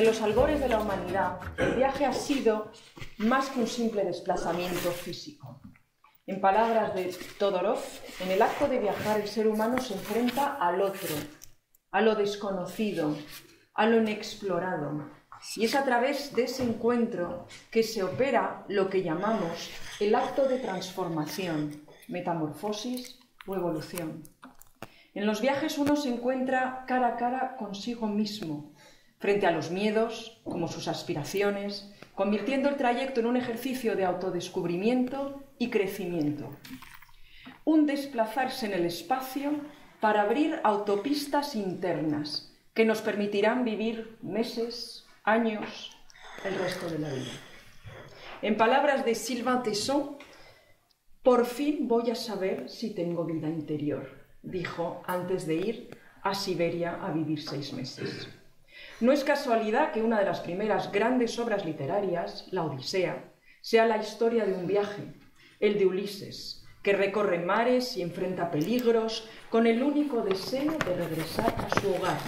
En los albores de la humanidad, el viaje ha sido más que un simple desplazamiento físico. En palabras de Todorov, en el acto de viajar el ser humano se enfrenta al otro, a lo desconocido, a lo inexplorado. Y es a través de ese encuentro que se opera lo que llamamos el acto de transformación, metamorfosis o evolución. En los viajes uno se encuentra cara a cara consigo mismo, frente a los miedos, como sus aspiraciones, convirtiendo el trayecto en un ejercicio de autodescubrimiento y crecimiento. Un desplazarse en el espacio para abrir autopistas internas que nos permitirán vivir meses, años, el resto de la vida. En palabras de Sylvain Tesson, por fin voy a saber si tengo vida interior, dijo antes de ir a Siberia a vivir 6 meses. No es casualidad que una de las primeras grandes obras literarias, La Odisea, sea la historia de un viaje, el de Ulises, que recorre mares y enfrenta peligros con el único deseo de regresar a su hogar,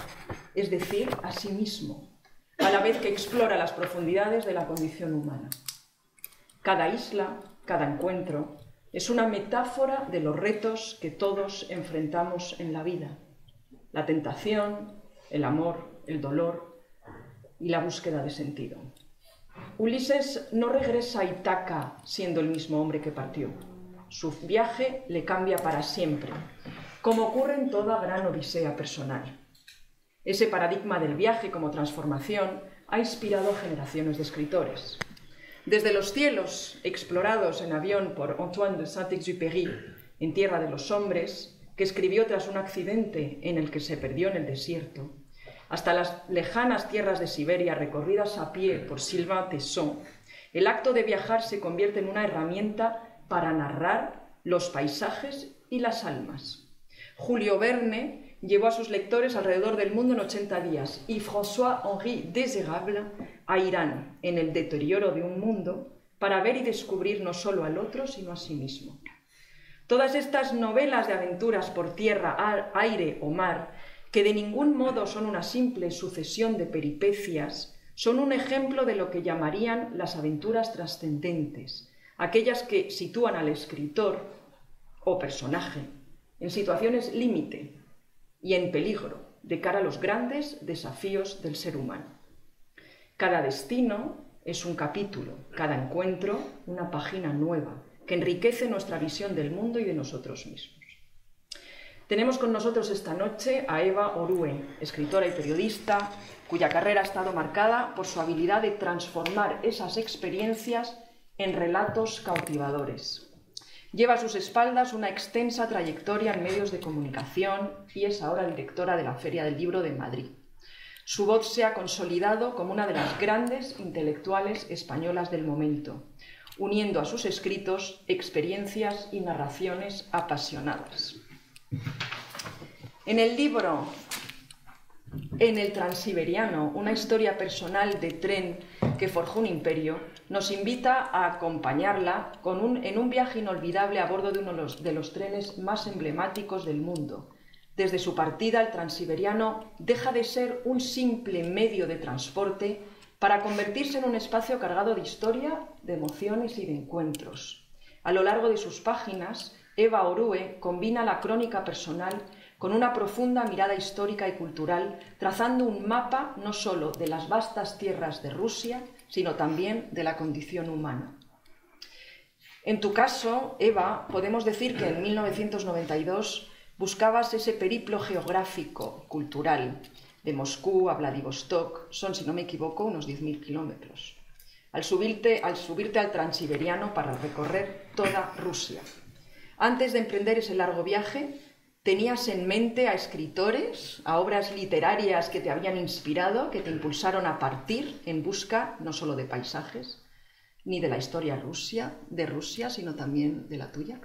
es decir, a sí mismo, a la vez que explora las profundidades de la condición humana. Cada isla, cada encuentro, es una metáfora de los retos que todos enfrentamos en la vida. La tentación, el amor, el dolor y la búsqueda de sentido. Ulises no regresa a Ítaca siendo el mismo hombre que partió. Su viaje le cambia para siempre, como ocurre en toda gran odisea personal. Ese paradigma del viaje como transformación ha inspirado a generaciones de escritores. Desde los cielos, explorados en avión por Antoine de Saint-Exupéry, en Tierra de los Hombres, que escribió tras un accidente en el que se perdió en el desierto, hasta las lejanas tierras de Siberia recorridas a pie por Sylvain Tesson, el acto de viajar se convierte en una herramienta para narrar los paisajes y las almas. Julio Verne llevó a sus lectores alrededor del mundo en 80 días y François-Henri Désirable a Irán, en el deterioro de un mundo, para ver y descubrir no solo al otro, sino a sí mismo. Todas estas novelas de aventuras por tierra, aire o mar, que de ningún modo son una simple sucesión de peripecias, son un ejemplo de lo que llamarían las aventuras trascendentes, aquellas que sitúan al escritor o personaje en situaciones límite y en peligro de cara a los grandes desafíos del ser humano. Cada destino es un capítulo, cada encuentro una página nueva que enriquece nuestra visión del mundo y de nosotros mismos. Tenemos con nosotros esta noche a Eva Orue, escritora y periodista, cuya carrera ha estado marcada por su habilidad de transformar esas experiencias en relatos cautivadores. Lleva a sus espaldas una extensa trayectoria en medios de comunicación y es ahora directora de la Feria del Libro de Madrid. Su voz se ha consolidado como una de las grandes intelectuales españolas del momento, uniendo a sus escritos experiencias y narraciones apasionadas. En el libro En el Transiberiano, una historia personal de tren que forjó un imperio, nos invita a acompañarla en un viaje inolvidable a bordo de uno de los trenes más emblemáticos del mundo. Desde su partida, el Transiberiano deja de ser un simple medio de transporte para convertirse en un espacio cargado de historia, de emociones y de encuentros. A lo largo de sus páginas, Eva Orue combina la crónica personal con una profunda mirada histórica y cultural, trazando un mapa no solo de las vastas tierras de Rusia, sino también de la condición humana. En tu caso, Eva, podemos decir que en 1992 buscabas ese periplo geográfico, cultural, de Moscú a Vladivostok, son, si no me equivoco, unos 10.000 kilómetros. Al subirte al Transiberiano para recorrer toda Rusia. Antes de emprender ese largo viaje, ¿tenías en mente a escritores, a obras literarias que te habían inspirado, que te impulsaron a partir en busca no solo de paisajes, ni de la historia de Rusia, sino también de la tuya?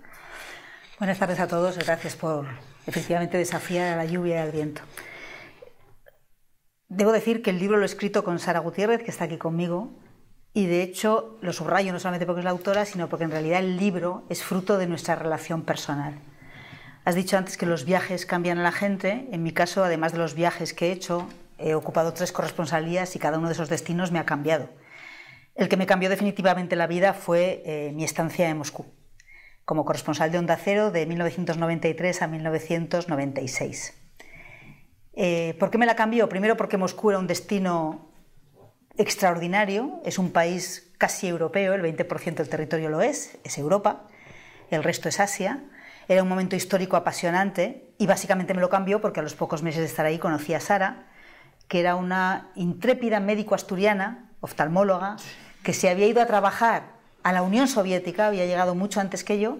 Buenas tardes a todos, gracias por efectivamente desafiar a la lluvia y al viento. Debo decir que el libro lo he escrito con Sara Gutiérrez, que está aquí conmigo, y de hecho lo subrayo no solamente porque es la autora, sino porque en realidad el libro es fruto de nuestra relación personal. Has dicho antes que los viajes cambian a la gente. En mi caso, además de los viajes que he hecho, He ocupado 3 corresponsalías y cada uno de esos destinos me ha cambiado. El que me cambió definitivamente la vida fue mi estancia en Moscú, como corresponsal de Onda Cero de 1993 a 1996. ¿Por qué me la cambió? Primero porque Moscú era un destino extraordinario, es un país casi europeo, el 20% del territorio lo es Europa, el resto es Asia. Era un momento histórico apasionante y básicamente me lo cambió porque a los pocos meses de estar ahí conocí a Sara, que era una intrépida médico asturiana, oftalmóloga, que se había ido a trabajar a la Unión Soviética, había llegado mucho antes que yo,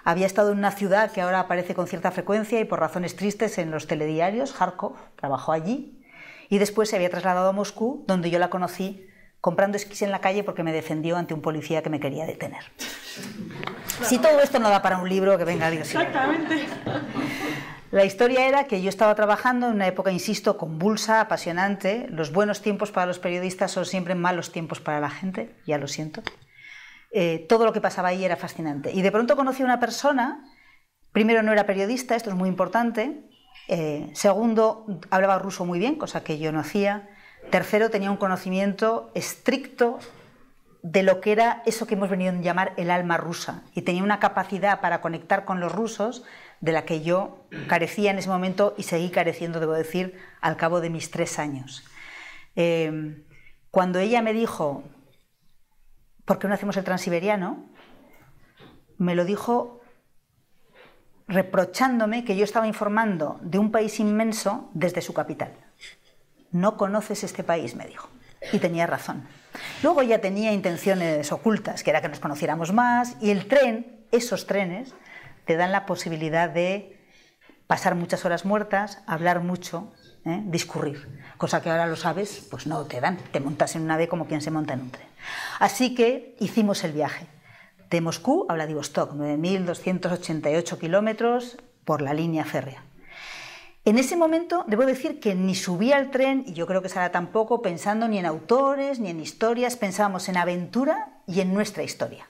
había estado en una ciudad que ahora aparece con cierta frecuencia y por razones tristes en los telediarios, Kharkov, trabajó allí, y después se había trasladado a Moscú, donde yo la conocí comprando esquís en la calle porque me defendió ante un policía que me quería detener. Si todo esto no da para un libro, que venga Dios. Exactamente. La historia era que yo estaba trabajando en una época, insisto, convulsa, apasionante. Los buenos tiempos para los periodistas son siempre malos tiempos para la gente, ya lo siento. Todo lo que pasaba ahí era fascinante. Y de pronto conocí a una persona, primero no era periodista, esto es muy importante. Segundo, hablaba ruso muy bien, cosa que yo no hacía. Tercero, tenía un conocimiento estricto de lo que era eso que hemos venido a llamar el alma rusa, y tenía una capacidad para conectar con los rusos de la que yo carecía en ese momento y seguí careciendo, debo decir, al cabo de mis 3 años. Cuando ella me dijo, ¿por qué no hacemos el Transiberiano?, me lo dijo reprochándome que yo estaba informando de un país inmenso desde su capital. No conoces este país, me dijo. Y tenía razón. Luego ya tenía intenciones ocultas, que era que nos conociéramos más, y el tren, esos trenes, te dan la posibilidad de pasar muchas horas muertas, hablar mucho, discurrir. Cosa que ahora lo sabes, pues no te dan. Te montas en una ave como quien se monta en un tren. Así que hicimos el viaje de Moscú a Vladivostok, 9.288 kilómetros por la línea férrea. En ese momento, debo decir que ni subí al tren, y yo creo que Sara tampoco, pensando ni en autores, ni en historias, pensábamos en aventura y en nuestra historia.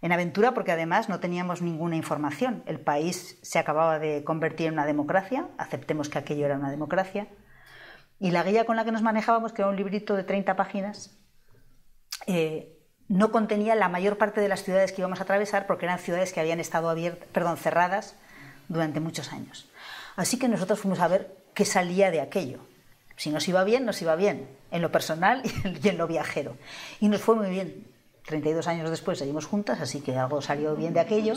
En aventura porque además no teníamos ninguna información. El país se acababa de convertir en una democracia, aceptemos que aquello era una democracia, y la guía con la que nos manejábamos, que era un librito de 30 páginas, no contenía la mayor parte de las ciudades que íbamos a atravesar porque eran ciudades que habían estado cerradas durante muchos años. Así que nosotros fuimos a ver qué salía de aquello. Si nos iba bien, nos iba bien, en lo personal y en lo viajero. Y nos fue muy bien. 32 años después seguimos juntas, así que algo salió bien de aquello.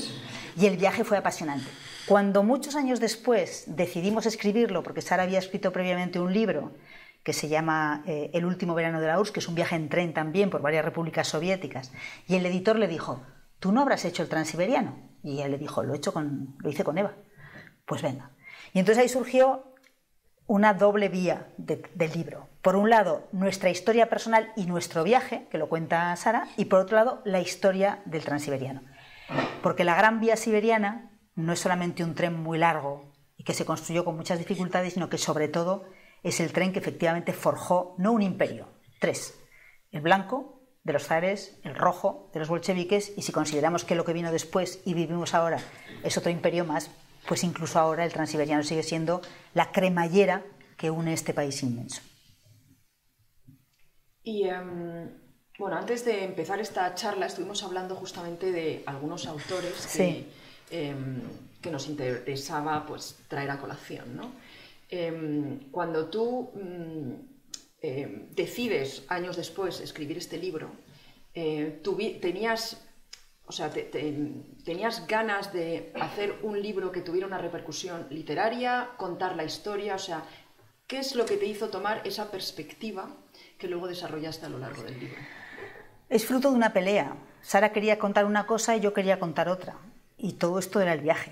Y el viaje fue apasionante. Cuando muchos años después decidimos escribirlo, porque Sara había escrito previamente un libro que se llama El último verano de la URSS, que es un viaje en tren también por varias repúblicas soviéticas, y el editor le dijo, ¿tú no habrás hecho el Transiberiano? Y él le dijo, lo hice con Eva. Pues venga. Y entonces ahí surgió una doble vía del libro. Por un lado, nuestra historia personal y nuestro viaje, que lo cuenta Sara, y por otro lado, la historia del Transiberiano. Porque la Gran Vía Siberiana no es solamente un tren muy largo y que se construyó con muchas dificultades, sino que sobre todo es el tren que efectivamente forjó, no un imperio, 3. El blanco, de los zares, el rojo, de los bolcheviques, y si consideramos que lo que vino después y vivimos ahora es otro imperio más, pues incluso ahora el Transiberiano sigue siendo la cremallera que une este país inmenso. Y bueno, antes de empezar esta charla estuvimos hablando justamente de algunos autores que nos interesaba pues traer a colación, ¿no? Cuando tú decides años después escribir este libro, tenías ganas de hacer un libro que tuviera una repercusión literaria, contar la historia, o sea, ¿qué es lo que te hizo tomar esa perspectiva que luego desarrollaste a lo largo del libro? Es fruto de una pelea. Sara quería contar una cosa y yo quería contar otra. Y todo esto era el viaje.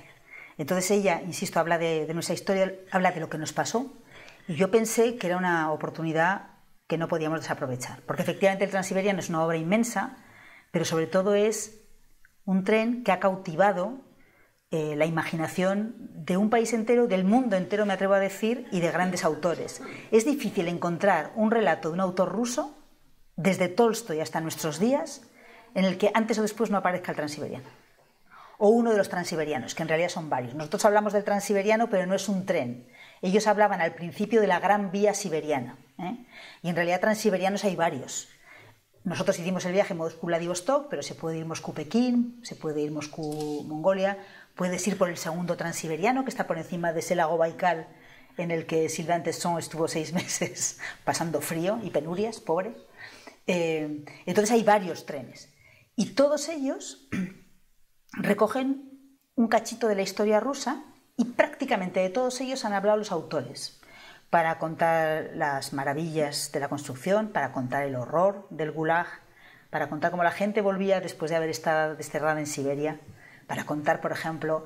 Entonces ella, insisto, habla de nuestra historia, habla de lo que nos pasó. Y yo pensé que era una oportunidad que no podíamos desaprovechar. Porque efectivamente el Transiberiano es una obra inmensa, pero sobre todo es un tren que ha cautivado la imaginación de un país entero, del mundo entero, me atrevo a decir, y de grandes autores. Es difícil encontrar un relato de un autor ruso, desde Tolstoy hasta nuestros días, en el que antes o después no aparezca el Transiberiano. O uno de los transiberianos, que en realidad son varios. Nosotros hablamos del Transiberiano, pero no es un tren. Ellos hablaban al principio de la Gran Vía Siberiana, ¿eh? Y en realidad transiberianos hay varios. Nosotros hicimos el viaje Moscú-Vladivostok, pero se puede ir Moscú-Pekín, se puede ir Moscú-Mongolia, puedes ir por el segundo transiberiano, que está por encima de ese lago Baikal, en el que Sylvain Tesson estuvo 6 meses pasando frío y penurias, pobre. Entonces hay varios trenes. Y todos ellos recogen un cachito de la historia rusa y prácticamente de todos ellos han hablado los autores, para contar las maravillas de la construcción, para contar el horror del Gulag, para contar cómo la gente volvía después de haber estado desterrada en Siberia, para contar, por ejemplo,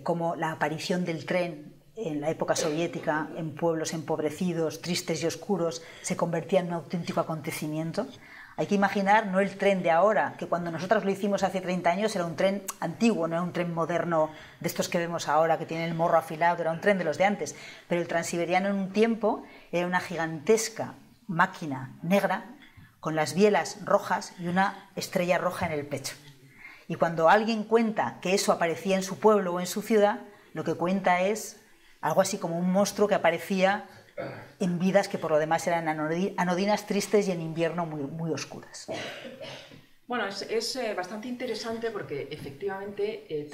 cómo la aparición del tren en la época soviética en pueblos empobrecidos, tristes y oscuros, se convertía en un auténtico acontecimiento. Hay que imaginar no el tren de ahora, que cuando nosotros lo hicimos hace 30 años era un tren antiguo, no era un tren moderno de estos que vemos ahora, que tienen el morro afilado, era un tren de los de antes. Pero el transiberiano en un tiempo era una gigantesca máquina negra con las bielas rojas y una estrella roja en el pecho. Y cuando alguien cuenta que eso aparecía en su pueblo o en su ciudad, lo que cuenta es algo así como un monstruo que aparecía en vidas que por lo demás eran anodinas, tristes y en invierno muy, muy oscuras. Bueno, es bastante interesante porque efectivamente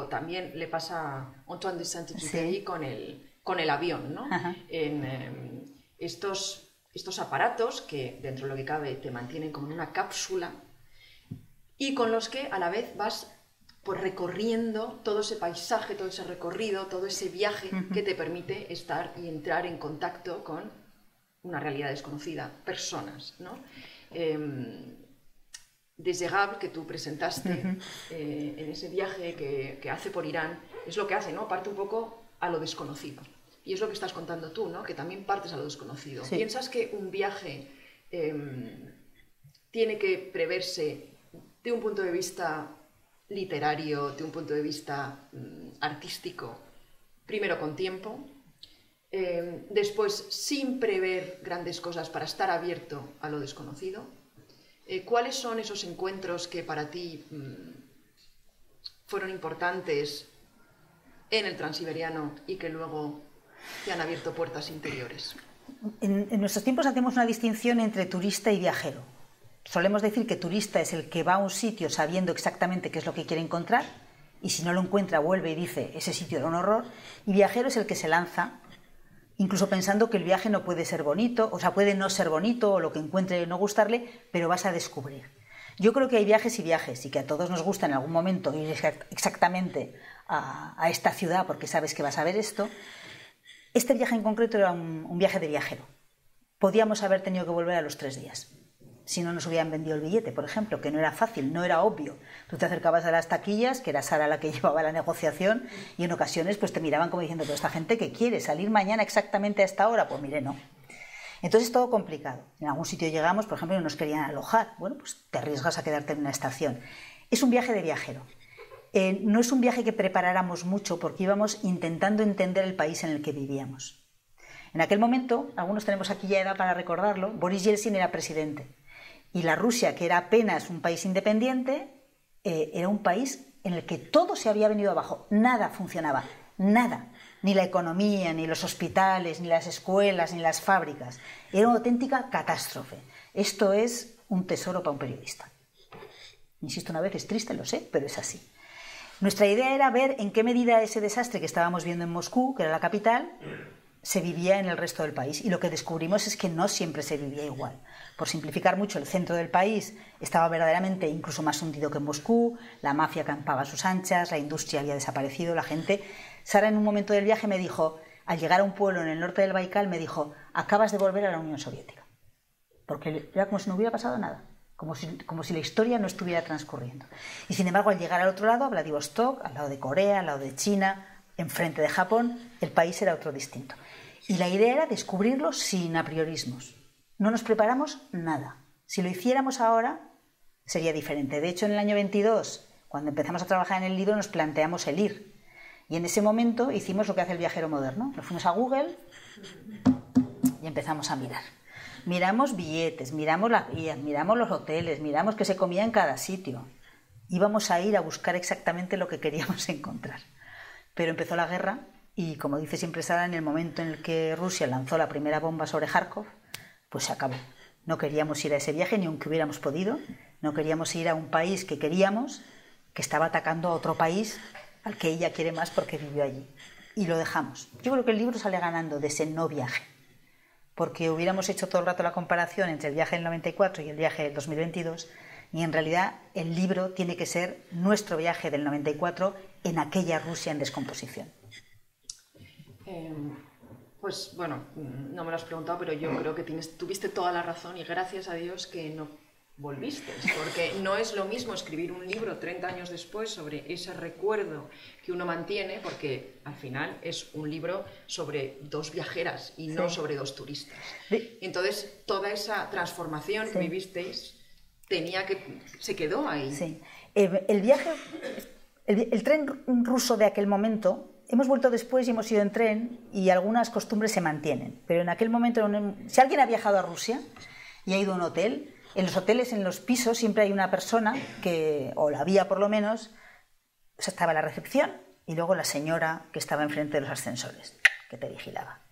también le pasa a Antoine de Saint-Exupéry con el avión, ¿no? En estos aparatos que dentro de lo que cabe te mantienen como en una cápsula y con los que a la vez vas pues recorriendo todo ese paisaje, todo ese recorrido, todo ese viaje que te permite estar y entrar en contacto con una realidad desconocida, personas, ¿no? Desirable, que tú presentaste en ese viaje que hace por Irán, es lo que hace, ¿no? Parte un poco a lo desconocido. Y es lo que estás contando tú, ¿no? Que también partes a lo desconocido. Sí. ¿Piensas que un viaje tiene que preverse de un punto de vista literario, de un punto de vista artístico, primero con tiempo, después sin prever grandes cosas para estar abierto a lo desconocido? ¿Cuáles son esos encuentros que para ti fueron importantes en el transiberiano y que luego te han abierto puertas interiores? En nuestros tiempos hacemos una distinción entre turista y viajero. Solemos decir que turista es el que va a un sitio sabiendo exactamente qué es lo que quiere encontrar y si no lo encuentra vuelve y dice ese sitio era un horror, y viajero es el que se lanza incluso pensando que el viaje no puede ser bonito, o sea, puede no ser bonito o lo que encuentre no gustarle, pero vas a descubrir. Yo creo que hay viajes y viajes y que a todos nos gusta en algún momento ir exactamente a esta ciudad porque sabes que vas a ver esto. Este viaje en concreto era un viaje de viajero. Podíamos haber tenido que volver a los 3 días. Si no nos hubieran vendido el billete, por ejemplo, que no era fácil, no era obvio. Tú te acercabas a las taquillas, que era Sara la que llevaba la negociación, y en ocasiones pues te miraban como diciendo, pero esta gente que quiere salir mañana exactamente a esta hora, pues mire, no. Entonces todo complicado. En algún sitio llegamos, por ejemplo, y nos querían alojar. Bueno, pues te arriesgas a quedarte en una estación. Es un viaje de viajero. No es un viaje que preparáramos mucho porque íbamos intentando entender el país en el que vivíamos. En aquel momento, algunos tenemos aquí ya edad para recordarlo, Boris Yeltsin era presidente. Y la Rusia, que era apenas un país independiente, era un país en el que todo se había venido abajo. Nada funcionaba, nada. Ni la economía, ni los hospitales, ni las escuelas, ni las fábricas. Era una auténtica catástrofe. Esto es un tesoro para un periodista. Insisto una vez, es triste, lo sé, pero es así. Nuestra idea era ver en qué medida ese desastre que estábamos viendo en Moscú, que era la capital, se vivía en el resto del país. Y lo que descubrimos es que no siempre se vivía igual. Por simplificar mucho, el centro del país estaba verdaderamente incluso más hundido que en Moscú, la mafia campaba a sus anchas, la industria había desaparecido, la gente... Sara en un momento del viaje me dijo, al llegar a un pueblo en el norte del Baikal, me dijo, acabas de volver a la Unión Soviética. Porque era como si no hubiera pasado nada, como si la historia no estuviera transcurriendo. Y sin embargo, al llegar al otro lado, a Vladivostok, al lado de Corea, al lado de China, enfrente de Japón, el país era otro distinto. Y la idea era descubrirlo sin apriorismos. No nos preparamos nada. Si lo hiciéramos ahora, sería diferente. De hecho, en el año 22, cuando empezamos a trabajar en el libro, nos planteamos el ir. Y en ese momento hicimos lo que hace el viajero moderno. Nos fuimos a Google y empezamos a mirar. Miramos billetes, miramos las guías, miramos los hoteles, miramos qué se comía en cada sitio. Íbamos a ir a buscar exactamente lo que queríamos encontrar. Pero empezó la guerra y como dice siempre Sara, en el momento en el que Rusia lanzó la primera bomba sobre Kharkov, pues se acabó. No queríamos ir a ese viaje ni aunque hubiéramos podido, no queríamos ir a un país que queríamos, que estaba atacando a otro país al que ella quiere más porque vivió allí. Y lo dejamos. Yo creo que el libro sale ganando de ese no viaje, porque hubiéramos hecho todo el rato la comparación entre el viaje del 94 y el viaje del 2022, y en realidad el libro tiene que ser nuestro viaje del 94 en aquella Rusia en descomposición. Pues bueno, no me lo has preguntado, pero yo creo que tuviste toda la razón y gracias a Dios que no volviste, porque no es lo mismo escribir un libro 30 años después sobre ese recuerdo que uno mantiene, porque al final es un libro sobre dos viajeras y no sobre dos turistas. Sí. Entonces, toda esa transformación que vivisteis se quedó ahí. Sí. El viaje, el tren ruso de aquel momento, hemos vuelto después y hemos ido en tren y algunas costumbres se mantienen, pero en aquel momento, si alguien ha viajado a Rusia y ha ido a un hotel, en los hoteles, en los pisos, siempre hay una persona que, o la había por lo menos, o sea, estaba la recepción y luego la señora que estaba enfrente de los ascensores, que te vigilaba.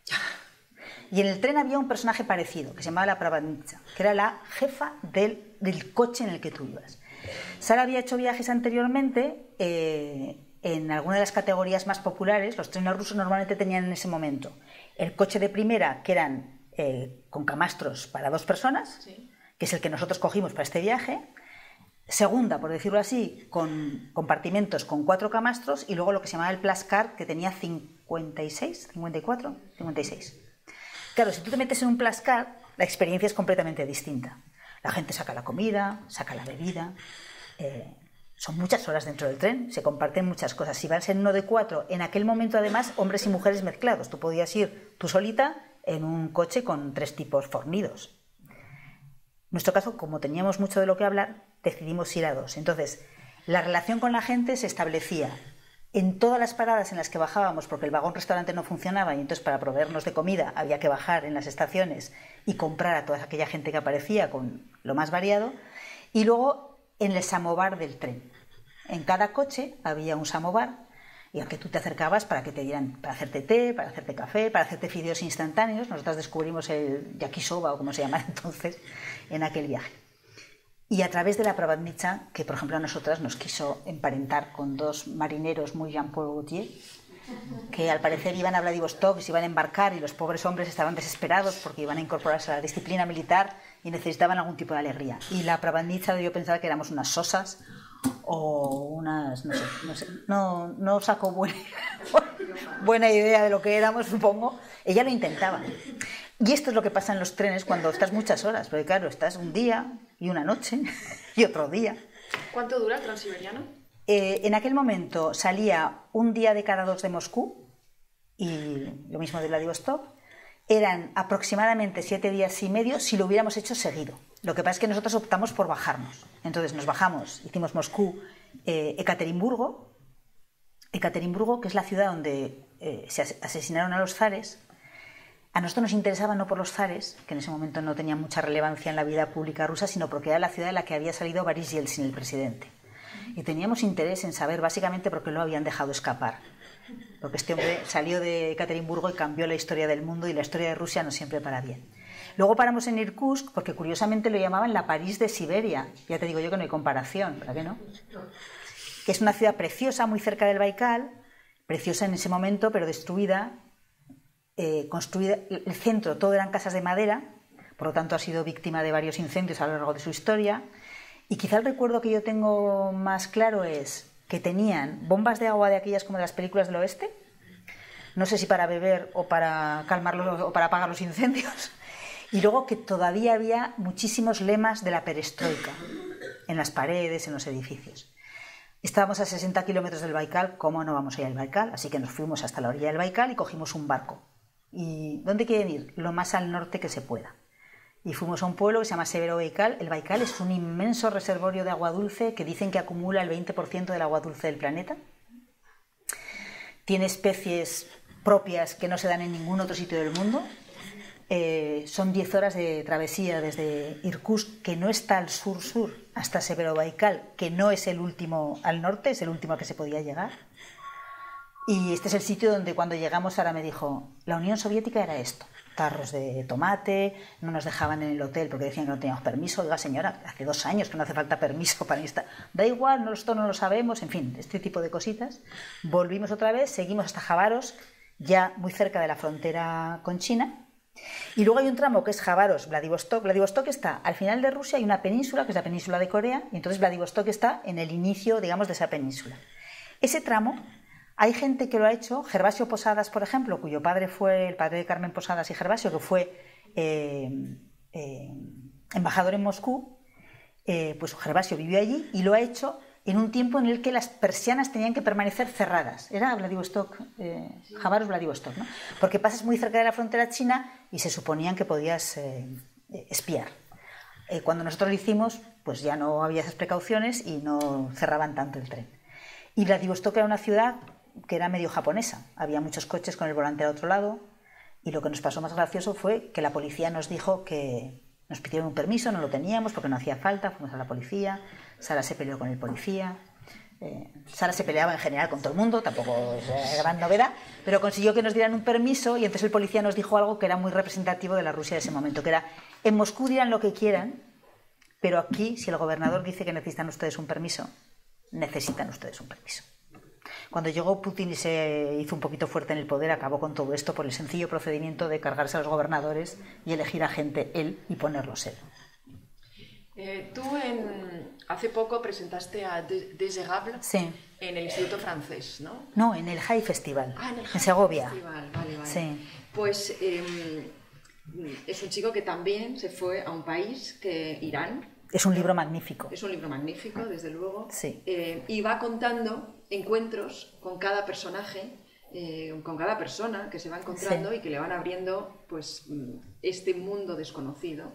Y en el tren había un personaje parecido, que se llamaba la Pravadnitsa, que era la jefa del coche en el que tú ibas. Sara había hecho viajes anteriormente en alguna de las categorías más populares. Los trenes rusos normalmente tenían en ese momento el coche de primera, que eran con camastros para 2 personas, sí, que es el que nosotros cogimos para este viaje. Segunda, por decirlo así, con compartimentos con 4 camastros, y luego lo que se llamaba el Plus Car, que tenía 56, 54, 56. Claro, si tú te metes en un Plus Car, la experiencia es completamente distinta. La gente saca la comida, saca la bebida, son muchas horas dentro del tren, se comparten muchas cosas. Si vas en uno de 4, en aquel momento además hombres y mujeres mezclados, tú podías ir tú solita en un coche con 3 tipos fornidos. En nuestro caso, como teníamos mucho de lo que hablar, decidimos ir a 2. Entonces, la relación con la gente se establecía en todas las paradas en las que bajábamos, porque el vagón restaurante no funcionaba y entonces para proveernos de comida había que bajar en las estaciones y comprar a toda aquella gente que aparecía con lo más variado. Y luego en el samovar del tren. En cada coche había un samovar y al que tú te acercabas para que te dieran, para hacerte té, para hacerte café, para hacerte fideos instantáneos. Nosotros descubrimos el yakisoba, o como se llamaba entonces, en aquel viaje. Y a través de la Pravadnitsa, que por ejemplo a nosotras nos quiso emparentar con 2 marineros muy Jean-Paul Gaultier, que al parecer iban a Vladivostok y se iban a embarcar, y los pobres hombres estaban desesperados porque iban a incorporarse a la disciplina militar y necesitaban algún tipo de alegría. Y la Pravadnitsa yo pensaba que éramos unas sosas o unas, no saco buena idea de lo que éramos, supongo. Ella lo intentaba. Y esto es lo que pasa en los trenes cuando estás muchas horas, porque claro, estás un día y una noche y otro día. ¿Cuánto dura el Transiberiano? En aquel momento salía un día de cada 2 de Moscú y lo mismo de Vladivostok. Eran aproximadamente 7 días y medio si lo hubiéramos hecho seguido. Lo que pasa es que nosotros optamos por bajarnos. Entonces nos bajamos, hicimos Moscú, Ekaterimburgo, que es la ciudad donde se asesinaron a los zares. A nosotros nos interesaba no por los zares, que en ese momento no tenían mucha relevancia en la vida pública rusa, sino porque era la ciudad en la que había salido Boris Yeltsin, el presidente. Y teníamos interés en saber básicamente por qué lo habían dejado escapar. Porque este hombre salió de Ekaterimburgo y cambió la historia del mundo, y la historia de Rusia no siempre para bien. Luego paramos en Irkutsk porque curiosamente lo llamaban la París de Siberia. Ya te digo yo que no hay comparación, ¿verdad que no? Que es una ciudad preciosa, muy cerca del Baikal, preciosa en ese momento, pero destruida, construida. El centro todo eran casas de madera, por lo tanto ha sido víctima de varios incendios a lo largo de su historia. Y quizá el recuerdo que yo tengo más claro es que tenían bombas de agua de aquellas como de las películas del oeste, no sé si para beber o para calmarlos o para apagar los incendios, y luego que todavía había muchísimos lemas de la perestroika en las paredes, en los edificios. Estábamos a 60 kilómetros del Baikal, ¿cómo no vamos a ir al Baikal? Así que nos fuimos hasta la orilla del Baikal y cogimos un barco. ¿Y dónde quieren ir? Lo más al norte que se pueda. Y fuimos a un pueblo que se llama Severobaikal. El Baikal es un inmenso reservorio de agua dulce que dicen que acumula el 20% del agua dulce del planeta. Tiene especies propias que no se dan en ningún otro sitio del mundo. Son 10 horas de travesía desde Irkutsk, que no está al sur-sur, hasta Severobaikal, que no es el último al norte, es el último al que se podía llegar. Y este es el sitio donde cuando llegamos Sara me dijo, la Unión Soviética era esto, tarros de tomate, no nos dejaban en el hotel porque decían que no teníamos permiso. Oiga señora, hace 2 años que no hace falta permiso para estar. Da igual, esto no lo sabemos, en fin, este tipo de cositas. Volvimos otra vez, seguimos hasta Jabaros, ya muy cerca de la frontera con China. Y luego hay un tramo que es Jabaros-Vladivostok. Vladivostok está al final de Rusia, hay una península que es la península de Corea, y entonces Vladivostok está en el inicio, digamos, de esa península. Ese tramo, hay gente que lo ha hecho, Gervasio Posadas, por ejemplo, cuyo padre fue el padre de Carmen Posadas y Gervasio, que fue embajador en Moscú, pues Gervasio vivió allí y lo ha hecho en un tiempo en el que las persianas tenían que permanecer cerradas. Era Vladivostok, Jabaros Vladivostok, ¿no? Porque pasas muy cerca de la frontera china y se suponían que podías espiar. Cuando nosotros lo hicimos, pues ya no había esas precauciones y no cerraban tanto el tren. Y Vladivostok era una ciudad que era medio japonesa. Había muchos coches con el volante al otro lado y lo que nos pasó más gracioso fue que la policía nos dijo que nos pidieron un permiso, no lo teníamos porque no hacía falta, fuimos a la policía, Sara se peleó con el policía, Sara se peleaba en general con todo el mundo, tampoco es gran novedad, pero consiguió que nos dieran un permiso y entonces el policía nos dijo algo que era muy representativo de la Rusia de ese momento, que era, en Moscú dirán lo que quieran, pero aquí, si el gobernador dice que necesitan ustedes un permiso, necesitan ustedes un permiso. Cuando llegó Putin y se hizo un poquito fuerte en el poder, acabó con todo esto por el sencillo procedimiento de cargarse a los gobernadores y elegir a gente él y ponerlos él. Tú hace poco presentaste a Désirable sí. en el Instituto Francés, ¿no? No, en el High Festival, en el Segovia. Festival. Vale. Sí. Pues es un chico que también se fue a un país, que Irán. Es un libro magnífico. Es un libro magnífico, desde luego. Sí. Y va contando encuentros con cada personaje, con cada persona que se va encontrando sí. Y que le van abriendo pues este mundo desconocido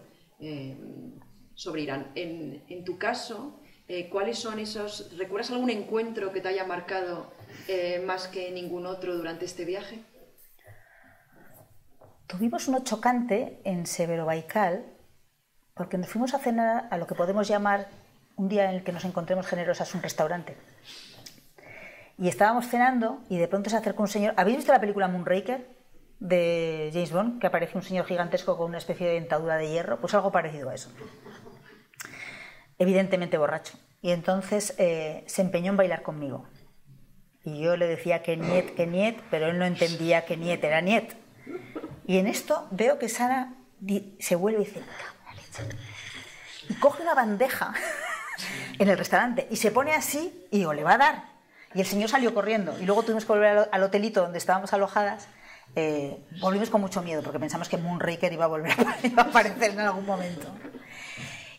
sobre Irán. En tu caso, ¿cuáles son esos? ¿Recuerdas algún encuentro que te haya marcado más que ningún otro durante este viaje? Tuvimos uno chocante en Severobaikal, porque nos fuimos a cenar a lo que podemos llamar, un día en el que nos encontremos generosas, un restaurante. Y estábamos cenando y de pronto se acercó un señor. ¿Habéis visto la película Moonraker de James Bond? Que aparece un señor gigantesco con una especie de dentadura de hierro. Pues algo parecido a eso. Evidentemente borracho. Y entonces se empeñó en bailar conmigo. Y yo le decía que niet, pero él no entendía que niet era niet. Y en esto veo que Sara se vuelve y dice... Y coge una bandeja en el restaurante y se pone así y digo, le va a dar. Y el señor salió corriendo y luego tuvimos que volver al hotelito donde estábamos alojadas. Volvimos con mucho miedo porque pensamos que Moonraker iba a aparecer en algún momento.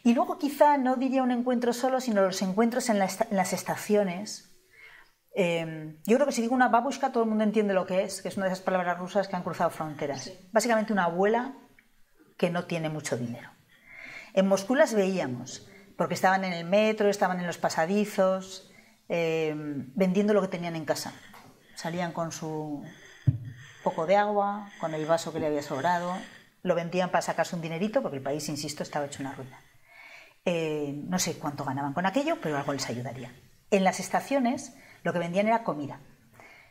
Y luego quizá no diría un encuentro solo, sino los encuentros en las estaciones. Yo creo que si digo una babushka todo el mundo entiende lo que es una de esas palabras rusas que han cruzado fronteras. Sí. Básicamente una abuela que no tiene mucho dinero. En Moscú las veíamos, porque estaban en el metro, estaban en los pasadizos, vendiendo lo que tenían en casa. Salían con su poco de agua, con el vaso que le había sobrado, lo vendían para sacarse un dinerito, porque el país, insisto, estaba hecho una ruina. No sé cuánto ganaban con aquello, pero algo les ayudaría. En las estaciones lo que vendían era comida.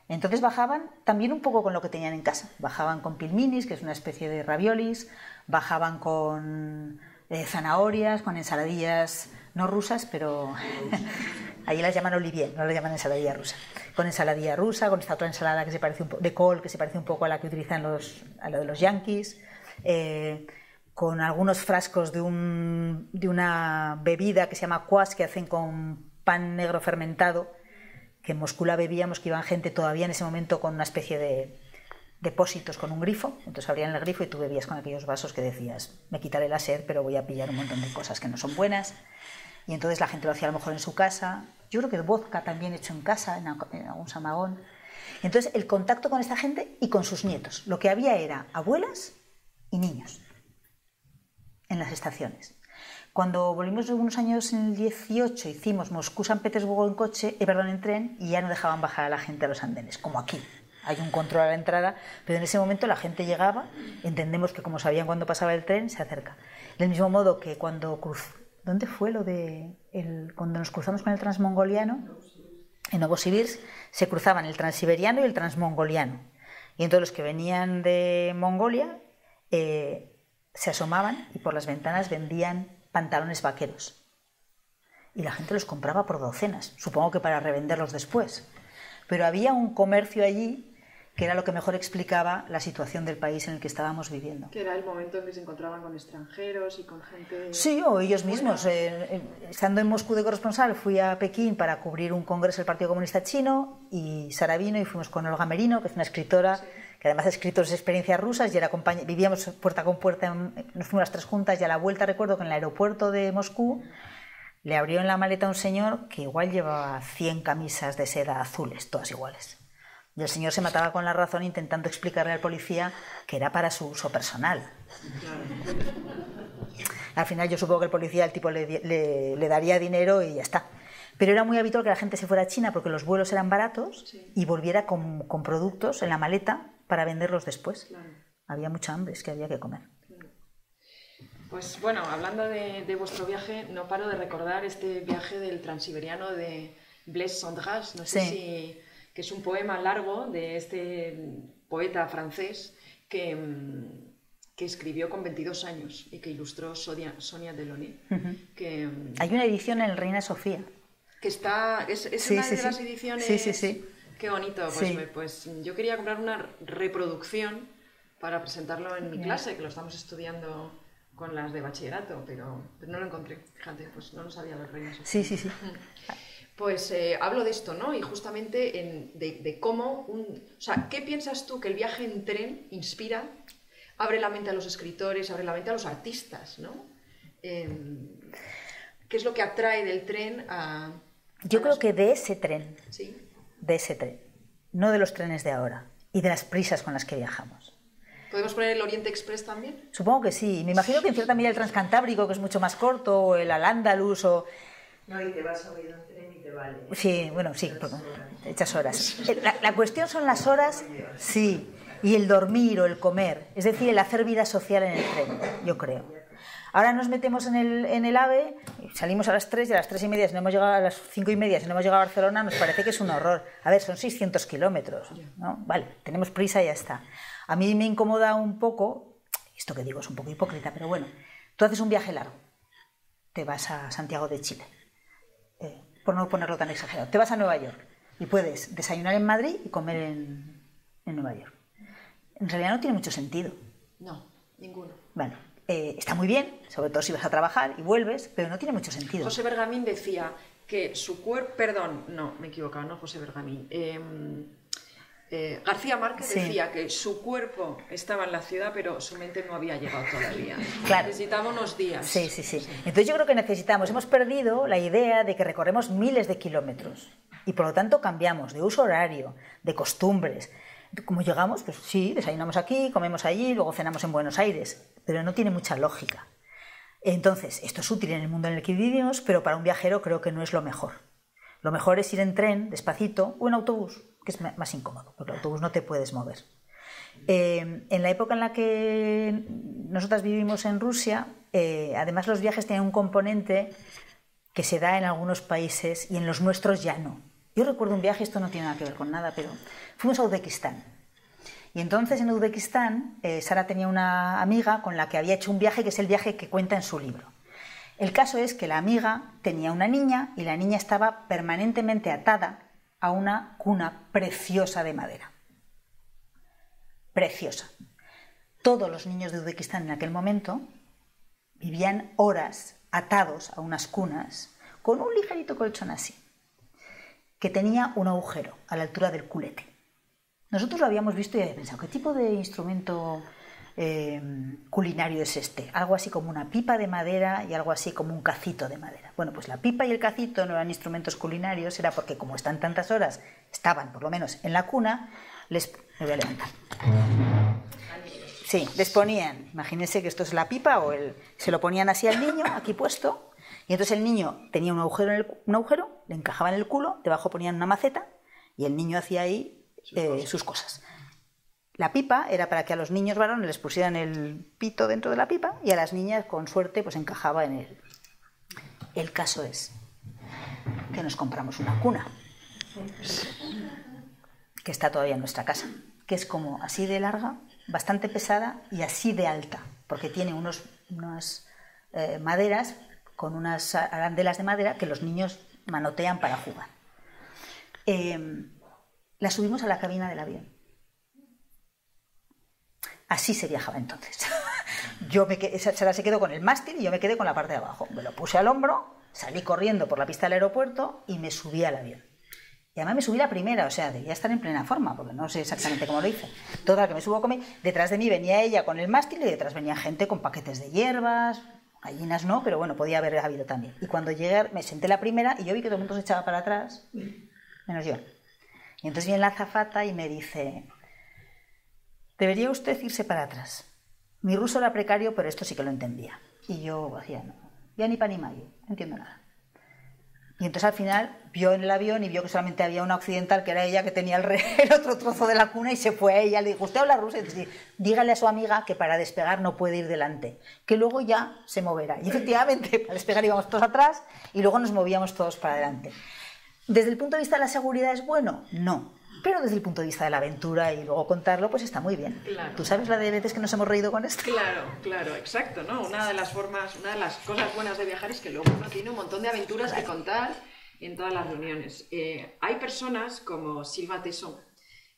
Entonces bajaban también un poco con lo que tenían en casa. Bajaban con pilminis, que es una especie de raviolis, bajaban con zanahorias, con ensaladillas no rusas, pero allí las llaman olivier, no las llaman ensaladilla rusa. Con ensaladilla rusa, con esta otra ensalada que se parece de col, que se parece un poco a la que utilizan a lo de los yanquis, con algunos frascos de una bebida que se llama kvass, que hacen con pan negro fermentado, que en Moscú la bebíamos, que iban gente todavía en ese momento con una especie de depósitos con un grifo, entonces abrían el grifo y tú bebías con aquellos vasos que decías, me quitaré la sed, pero voy a pillar un montón de cosas que no son buenas, y entonces la gente lo hacía a lo mejor en su casa. Yo creo que el vodka también hecho en casa, en algún samagón. Entonces el contacto con esta gente y con sus nietos, lo que había era abuelas y niños en las estaciones. Cuando volvimos de unos años en el 18 hicimos Moscú-San Petersburgo en tren, y ya no dejaban bajar a la gente a los andenes, como aquí. Hay un control a la entrada, pero en ese momento la gente llegaba, entendemos que como sabían cuándo pasaba el tren, se acerca. Del mismo modo que cuando ¿dónde fue lo de cuando nos cruzamos con el transmongoliano? En Novosibirsk se cruzaban el transiberiano y el transmongoliano. Y entonces los que venían de Mongolia se asomaban y por las ventanas vendían pantalones vaqueros. Y la gente los compraba por docenas, supongo que para revenderlos después. Pero había un comercio allí que era lo que mejor explicaba la situación del país en el que estábamos viviendo. Que era el momento en que se encontraban con extranjeros y con gente... Sí, o ellos mismos. Estando en Moscú de corresponsal, fui a Pekín para cubrir un congreso del Partido Comunista Chino, y Sara vino y fuimos con Olga Merino, que es una escritora, que además ha escrito sus experiencias rusas, y vivíamos puerta con puerta, nos fuimos las tres juntas, y a la vuelta recuerdo que en el aeropuerto de Moscú le abrió en la maleta a un señor que igual llevaba 100 camisas de seda azules, todas iguales. Y el señor se mataba con la razón intentando explicarle al policía que era para su uso personal. Al final yo supongo que el policía al tipo le daría dinero y ya está. Pero era muy habitual que la gente se fuera a China porque los vuelos eran baratos y volviera con productos en la maleta para venderlos después. Claro. Había mucha hambre, es que había que comer. Claro. Pues bueno, hablando de vuestro viaje, no paro de recordar este viaje del transiberiano de Blaise Cendrars. No sé si... que es un poema largo de este poeta francés que escribió con 22 años y que ilustró Sonia Delaunay. Hay una edición en el Reina Sofía. Que está, es una de las ediciones... Sí. Qué bonito. Pues yo quería comprar una reproducción para presentarlo en mi clase, que lo estamos estudiando con las de bachillerato, pero no lo encontré. Fíjate, pues no lo sabía el Reina Sofía. Sí. Pues hablo de esto, ¿no? Y justamente de cómo... O sea, ¿qué piensas tú que el viaje en tren inspira? Abre la mente a los escritores, abre la mente a los artistas, ¿no? ¿Qué es lo que atrae del tren a...? Yo creo que de ese tren. ¿Sí? De ese tren. No de los trenes de ahora. Y de las prisas con las que viajamos. ¿Podemos poner el Oriente Express también? Supongo que sí. Me imagino que en cierta medida el Transcantábrico, que es mucho más corto, o el Al-Ándalus, o... No, y te vas a oír un tren y te vale. Sí, bueno, sí, hechas horas. La cuestión son las horas, sí, y el dormir o el comer, es decir, el hacer vida social en el tren, yo creo. Ahora nos metemos en el AVE, salimos a las 3 y a las 3:30, si no hemos llegado a las 5:30, si no hemos llegado a Barcelona, nos parece que es un horror. A ver, son 600 kilómetros, ¿no? Vale, tenemos prisa y ya está. A mí me incomoda un poco, esto que digo es un poco hipócrita, pero bueno, tú haces un viaje largo, te vas a Santiago de Chile. Por no ponerlo tan exagerado, te vas a Nueva York y puedes desayunar en Madrid y comer en Nueva York. En realidad no tiene mucho sentido. No, ninguno. Bueno, está muy bien, sobre todo si vas a trabajar y vuelves, pero no tiene mucho sentido. José Bergamín decía que su cuerpo... Perdón, no, me he equivocado, no José Bergamín. García Márquez decía que su cuerpo estaba en la ciudad, pero su mente no había llegado todavía. Claro. Necesitaba unos días. Sí. Entonces yo creo que hemos perdido la idea de que recorremos miles de kilómetros y por lo tanto cambiamos de uso horario, de costumbres. Como llegamos, pues sí, desayunamos aquí, comemos allí, luego cenamos en Buenos Aires, pero no tiene mucha lógica. Entonces, esto es útil en el mundo en el que vivimos, pero para un viajero creo que no es lo mejor. Lo mejor es ir en tren, despacito, o en autobús, que es más incómodo, porque el autobús no te puedes mover. En la época en la que nosotras vivimos en Rusia, además los viajes tienen un componente que se da en algunos países y en los nuestros ya no. Yo recuerdo un viaje, esto no tiene nada que ver con nada, pero fuimos a Uzbekistán. Y entonces en Uzbekistán, Sara tenía una amiga con la que había hecho un viaje, que es el viaje que cuenta en su libro. El caso es que la amiga tenía una niña y la niña estaba permanentemente atada a una cuna preciosa de madera. Preciosa. Todos los niños de Uzbekistán en aquel momento vivían horas atados a unas cunas con un ligerito colchón así, que tenía un agujero a la altura del culete. Nosotros lo habíamos visto y habíamos pensado, ¿qué tipo de instrumento culinario es este? Algo así como una pipa de madera y algo así como un cacito de madera. Bueno, pues la pipa y el cacito no eran instrumentos culinarios, era porque como están tantas horas, estaban por lo menos en la cuna, me voy a levantar. Sí, les ponían, imagínense que esto es la pipa se lo ponían así al niño, aquí puesto, y entonces el niño tenía un agujero, le encajaba en el culo, debajo ponían una maceta y el niño hacía ahí sus cosas. La pipa era para que a los niños varones les pusieran el pito dentro de la pipa y a las niñas, con suerte, pues encajaba en él. El caso es que nos compramos una cuna. que está todavía en nuestra casa, que es como así de larga, bastante pesada y así de alta, porque tiene unas maderas con unas arandelas de madera que los niños manotean para jugar. La subimos a la cabina del avión. Así se viajaba entonces. Sara se quedó con el mástil y yo me quedé con la parte de abajo. Me lo puse al hombro, salí corriendo por la pista del aeropuerto y me subí al avión. Y además me subí la primera, o sea, debía estar en plena forma, porque no sé exactamente cómo lo hice. Toda la que me subo a comer, detrás de mí venía ella con el mástil y detrás venía gente con paquetes de hierbas, gallinas no, pero bueno, podía haber habido también. Y cuando llegué, me senté la primera y yo vi que todo el mundo se echaba para atrás, menos yo. Y entonces viene la azafata y me dice: debería usted irse para atrás. Mi ruso era precario, pero esto sí que lo entendía. Y yo hacía, no, ya ni pa ni mayo, no entiendo nada. Y entonces al final vio en el avión y vio que solamente había una occidental, que era ella, que tenía el otro trozo de la cuna, y se fue a ella. Le dijo: ¿usted habla ruso? Y dice: dígale a su amiga que para despegar no puede ir delante, que luego ya se moverá. Y efectivamente, para despegar íbamos todos atrás y luego nos movíamos todos para adelante. ¿Desde el punto de vista de la seguridad es bueno? No. Pero desde el punto de vista de la aventura y luego contarlo, pues está muy bien. Claro. ¿Tú sabes la de veces que nos hemos reído con esto? Claro, exacto, ¿no? Una de las cosas buenas de viajar es que luego uno tiene un montón de aventuras que contar en todas las reuniones. Hay personas como Sylvain Tesson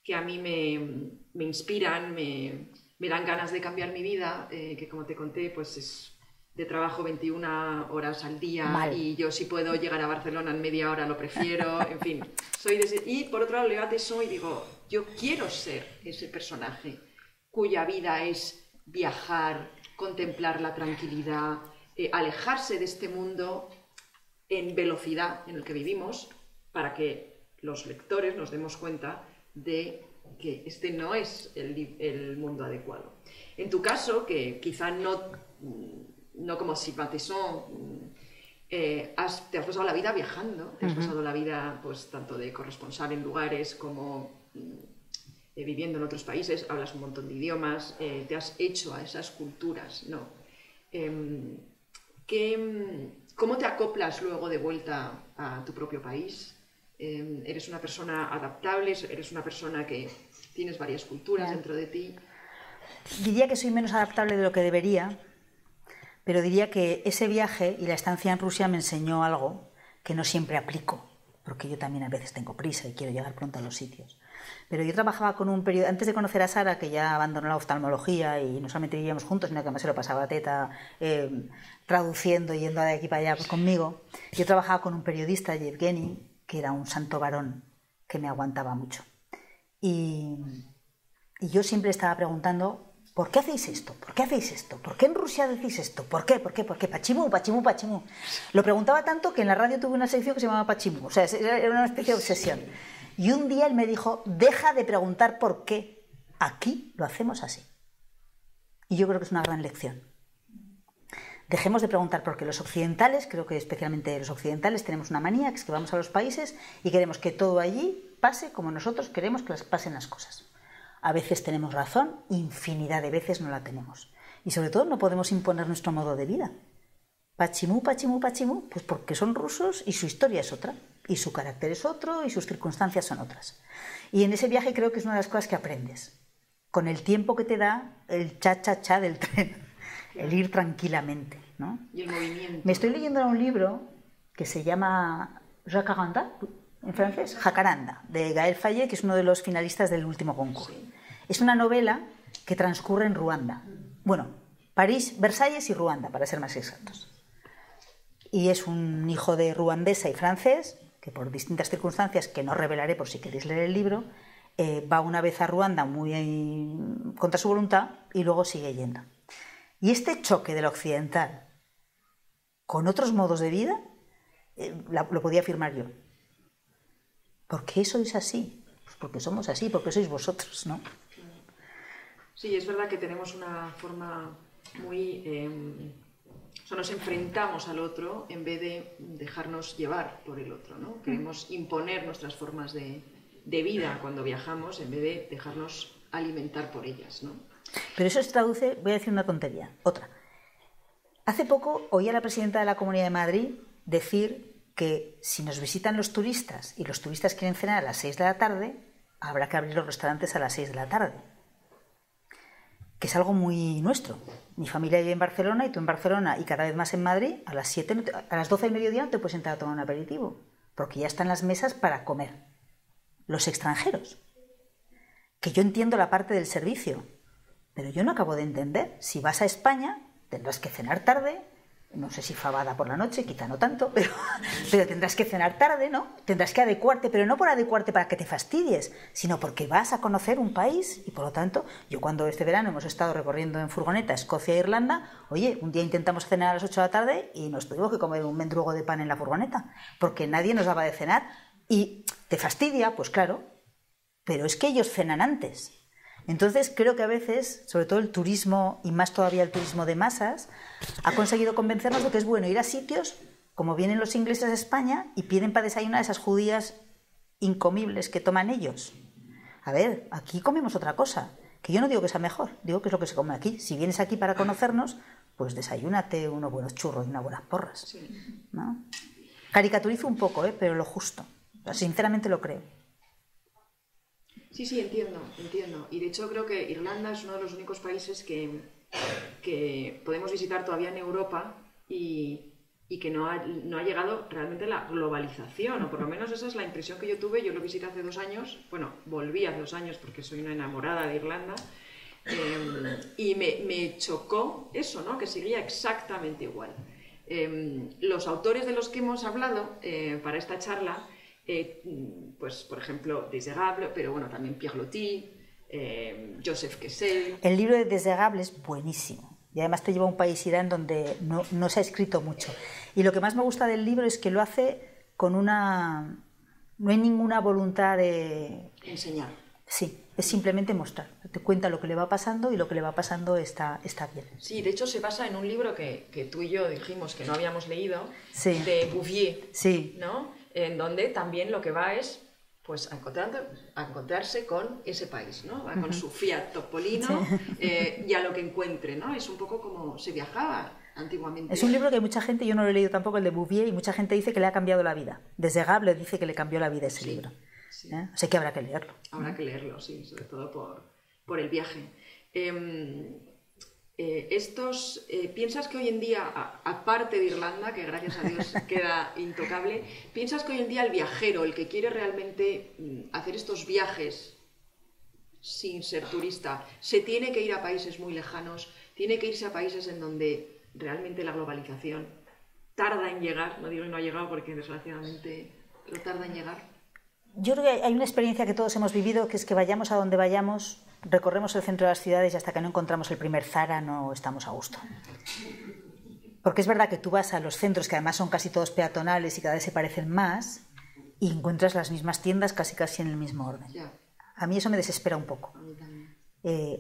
que a mí me inspiran, me dan ganas de cambiar mi vida, que como te conté, pues es de trabajo 21 horas al día. Mal. Y yo si puedo llegar a Barcelona en media hora lo prefiero, en fin. Y por otro lado leo a Tesson y digo, yo quiero ser ese personaje cuya vida es viajar, contemplar la tranquilidad, alejarse de este mundo en velocidad en el que vivimos, para que los lectores nos demos cuenta de que este no es el mundo adecuado. En tu caso, que quizá no como Sylvain Tesson, te has pasado la vida viajando, te has pasado la vida pues tanto de corresponsal en lugares como viviendo en otros países, hablas un montón de idiomas, te has hecho a esas culturas, ¿no? ¿Cómo te acoplas luego de vuelta a tu propio país? ¿Eres una persona adaptable? ¿Eres una persona que tienes varias culturas dentro de ti? Diría que soy menos adaptable de lo que debería, pero diría que ese viaje y la estancia en Rusia me enseñó algo que no siempre aplico, porque yo también a veces tengo prisa y quiero llegar pronto a los sitios. Pero yo trabajaba con un periodista, antes de conocer a Sara, que ya abandonó la oftalmología y no solamente vivíamos juntos, sino que además se lo pasaba teta traduciendo y yendo de aquí para allá conmigo. Yo trabajaba con un periodista, Yevgeny, que era un santo varón que me aguantaba mucho. Y yo siempre estaba preguntando: ¿por qué hacéis esto? ¿Por qué hacéis esto? ¿Por qué en Rusia decís esto? ¿Por qué? ¿Por qué? ¿Por qué? Pachimú, pachimú, pachimú. Lo preguntaba tanto que en la radio tuve una sección que se llamaba Pachimú. O sea, era una especie de obsesión. Y un día él me dijo: deja de preguntar por qué. Aquí lo hacemos así. Y yo creo que es una gran lección. Dejemos de preguntar por qué. Los occidentales, creo que especialmente los occidentales, tenemos una manía, que es que vamos a los países y queremos que todo allí pase como nosotros queremos que pasen las cosas. A veces tenemos razón, infinidad de veces no la tenemos. Y sobre todo no podemos imponer nuestro modo de vida. Pachimú, pachimú, pachimú, pues porque son rusos y su historia es otra, y su carácter es otro, y sus circunstancias son otras. Y en ese viaje creo que es una de las cosas que aprendes. Con el tiempo que te da el cha-cha-cha del tren, el ir tranquilamente, ¿no? Y el movimiento. Me estoy leyendo un libro que se llama Jacaranda, en francés, Jacaranda, de Gaël Faye, que es uno de los finalistas del último concurso. Sí. Es una novela que transcurre en Ruanda. Bueno, París, Versalles y Ruanda, para ser más exactos. Y es un hijo de ruandesa y francés, que por distintas circunstancias, que no revelaré por si queréis leer el libro, va una vez a Ruanda muy contra su voluntad y luego sigue yendo. Y este choque del occidental con otros modos de vida, lo podía afirmar yo. ¿Por qué sois así? Pues porque somos así, porque sois vosotros, ¿no? Sí, es verdad que tenemos una forma muy... o sea, nos enfrentamos al otro en vez de dejarnos llevar por el otro, ¿no? Queremos imponer nuestras formas de vida cuando viajamos en vez de dejarnos alimentar por ellas, ¿no? Pero eso se traduce, voy a decir una tontería, otra. Hace poco oí a la presidenta de la Comunidad de Madrid decir que si nos visitan los turistas y los turistas quieren cenar a las 6 de la tarde, habrá que abrir los restaurantes a las 6 de la tarde. Que es algo muy nuestro. Mi familia vive en Barcelona y tú en Barcelona y cada vez más en Madrid, a las 7, a las 12 del mediodía no te puedes entrar a tomar un aperitivo, porque ya están las mesas para comer. Los extranjeros. Que yo entiendo la parte del servicio, pero yo no acabo de entender. Si vas a España, tendrás que cenar tarde, no sé si fabada por la noche, quizá no tanto, pero tendrás que cenar tarde, ¿no? Tendrás que adecuarte, pero no por adecuarte para que te fastidies, sino porque vas a conocer un país y por lo tanto, yo cuando este verano hemos estado recorriendo en furgoneta Escocia e Irlanda, oye, un día intentamos cenar a las 8 de la tarde y nos tuvimos que comer un mendrugo de pan en la furgoneta, porque nadie nos daba de cenar y te fastidia, pues claro, pero es que ellos cenan antes. Entonces creo que a veces, sobre todo el turismo, y más todavía el turismo de masas, ha conseguido convencernos de que es bueno ir a sitios, como vienen los ingleses a España, y piden para desayunar esas judías incomibles que toman ellos. A ver, aquí comemos otra cosa, que yo no digo que sea mejor, digo que es lo que se come aquí. Si vienes aquí para conocernos, pues desayúnate unos buenos churros y unas buenas porras, ¿no? Caricaturizo un poco, pero lo justo. O sea, sinceramente lo creo. Sí, entiendo. Y de hecho creo que Irlanda es uno de los únicos países que podemos visitar todavía en Europa y que no ha llegado realmente la globalización, o por lo menos esa es la impresión que yo tuve. Yo lo visité hace 2 años, bueno, volví hace 2 años porque soy una enamorada de Irlanda, y me chocó eso, ¿no? Que seguía exactamente igual. Los autores de los que hemos hablado para esta charla, pues por ejemplo Desérable, pero bueno, también Pierre Loti, Joseph Kessel. El libro de Desérable es buenísimo y además te lleva a un país, Irán, donde no se ha escrito mucho, y lo que más me gusta del libro es que lo hace con no hay ninguna voluntad de enseñar. Sí, es simplemente mostrar, te cuenta lo que le va pasando y lo que le va pasando está bien. Sí, de hecho se basa en un libro que tú y yo dijimos que no habíamos leído, sí, de Bouvier, sí, ¿no? En donde también lo que va es pues a encontrarse con ese país, ¿no? Va con su Fiat Topolino, y a lo que encuentre, ¿no? Es un poco como se viajaba antiguamente. Es un libro que mucha gente, yo no lo he leído tampoco, el de Bouvier, y mucha gente dice que le ha cambiado la vida. Desde Gable dice que le cambió la vida ese libro. Sí. O sea que habrá que leerlo. Habrá que leerlo, sí, sobre todo por el viaje. ¿Piensas que hoy en día, aparte de Irlanda, que gracias a Dios queda intocable, piensas que hoy en día el viajero, el que quiere realmente hacer estos viajes sin ser turista, se tiene que ir a países muy lejanos, tiene que irse a países en donde realmente la globalización tarda en llegar? No digo que no ha llegado porque desgraciadamente lo tarda en llegar. Yo creo que hay una experiencia que todos hemos vivido, que es que vayamos a donde vayamos, recorremos el centro de las ciudades y hasta que no encontramos el primer Zara no estamos a gusto. Porque es verdad que tú vas a los centros, que además son casi todos peatonales y cada vez se parecen más, y encuentras las mismas tiendas casi en el mismo orden. A mí eso me desespera un poco.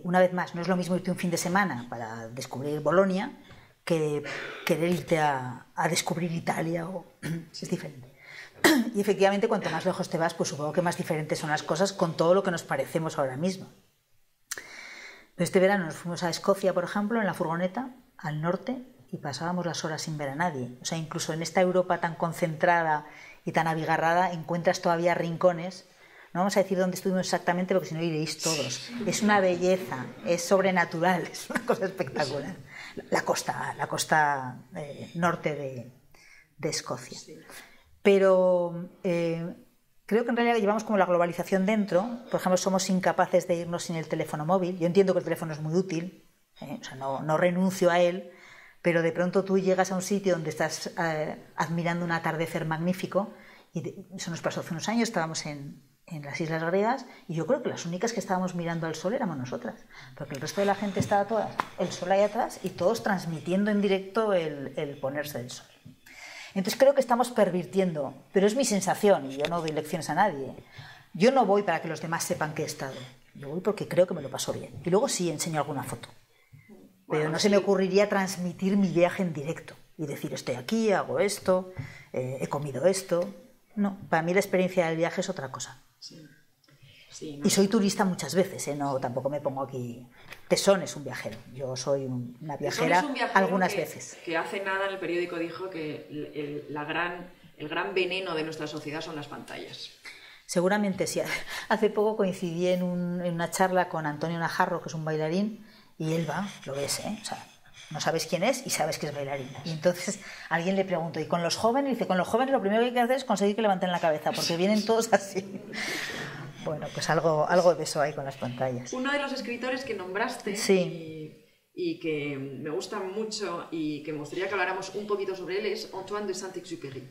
Una vez más, no es lo mismo irte un fin de semana para descubrir Bolonia que querer irte a descubrir Italia. Es diferente. Y efectivamente, cuanto más lejos te vas, pues supongo que más diferentes son las cosas con todo lo que nos parecemos ahora mismo. Pero este verano nos fuimos a Escocia, por ejemplo, en la furgoneta, al norte, y pasábamos las horas sin ver a nadie. O sea, incluso en esta Europa tan concentrada y tan abigarrada, encuentras todavía rincones. No vamos a decir dónde estuvimos exactamente, porque si no iréis todos. Es una belleza, es sobrenatural, es una cosa espectacular. La costa norte de Escocia. Pero creo que en realidad llevamos como la globalización dentro. Por ejemplo, somos incapaces de irnos sin el teléfono móvil. Yo entiendo que el teléfono es muy útil, o sea, no renuncio a él, pero de pronto tú llegas a un sitio donde estás admirando un atardecer magnífico, y eso nos pasó hace unos años, estábamos en las Islas Griegas, y yo creo que las únicas que estábamos mirando al sol éramos nosotras, porque el resto de la gente estaba toda el sol ahí atrás y todos transmitiendo en directo el ponerse del sol. Entonces creo que estamos pervirtiendo, pero es mi sensación y yo no doy lecciones a nadie. Yo no voy para que los demás sepan que he estado, yo voy porque creo que me lo paso bien. Y luego sí enseño alguna foto, pero no se me ocurriría transmitir mi viaje en directo y decir estoy aquí, hago esto, he comido esto. No, para mí la experiencia del viaje es otra cosa. Sí, no. Y soy turista muchas veces, no, tampoco me pongo aquí. Tesón es un viajero, yo soy una viajera algunas veces. Que hace nada en el periódico dijo que la gran el gran veneno de nuestra sociedad son las pantallas. Seguramente sí. Hace poco coincidí en una charla con Antonio Najarro, que es un bailarín, y él va, lo ves, ¿eh? O sea, no sabes quién es y sabes que es bailarín. Y entonces alguien le preguntó, ¿y con los jóvenes? Y dice, con los jóvenes lo primero que hay que hacer es conseguir que levanten la cabeza, porque vienen todos así. Bueno, pues algo de eso hay con las pantallas. Uno de los escritores que nombraste y que me gusta mucho y que me gustaría que habláramos un poquito sobre él es Antoine de Saint-Exupéry.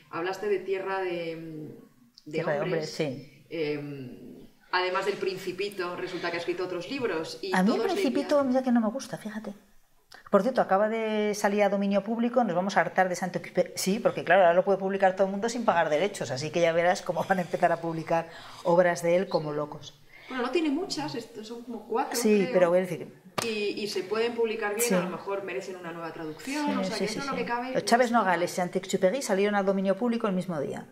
Hablaste de Tierra de hombres, sí. Además del Principito, resulta que ha escrito otros libros. Y a mí el Principito, mira que no me gusta, fíjate. Por cierto, acaba de salir a dominio público, nos vamos a hartar de Saint-Exupéry. Sí, porque claro, ahora lo puede publicar todo el mundo sin pagar derechos, así que ya verás cómo van a empezar a publicar obras de él como locos. Bueno, no tiene muchas, son como 4, sí, creo. Pero voy a decir... Y se pueden publicar bien, a lo mejor merecen una nueva traducción, o sea, que eso es lo que cabe. Los Chávez Nogales y Saint-Exupéry salieron al dominio público el mismo día.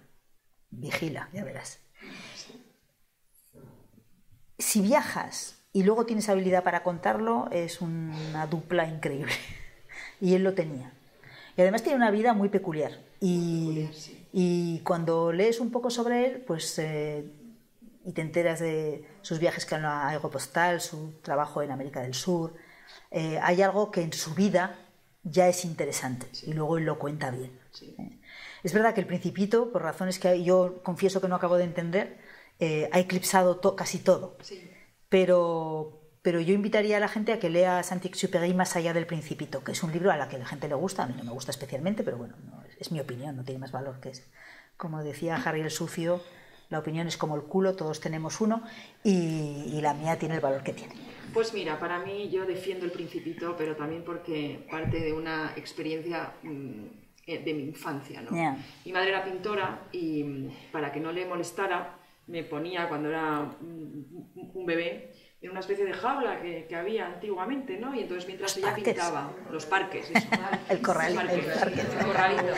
Vigila, ya verás. Si viajas y luego tienes habilidad para contarlo, es una dupla increíble. Y él lo tenía. Y además tiene una vida muy peculiar. Y cuando lees un poco sobre él, pues y te enteras de sus viajes con la Aeropostal, su trabajo en América del Sur, hay algo que en su vida ya es interesante. Y luego él lo cuenta bien. Es verdad que el Principito, por razones que yo confieso que no acabo de entender, ha eclipsado casi todo. Sí. Pero yo invitaría a la gente a que lea Saint-Exupéry más allá del Principito, que es un libro a la que la gente le gusta, a mí no me gusta especialmente, pero bueno, es mi opinión, no tiene más valor que ese. Como decía Harry el Sucio, la opinión es como el culo, todos tenemos uno, y la mía tiene el valor que tiene. Pues mira, para mí yo defiendo el Principito, pero también porque parte de una experiencia de mi infancia, ¿no? Yeah. Mi madre era pintora y para que no le molestara me ponía, cuando era un bebé, en una especie de jaula que había antiguamente, ¿no? Y entonces mientras ella pintaba, los parques, eso. El corralito. El corralito.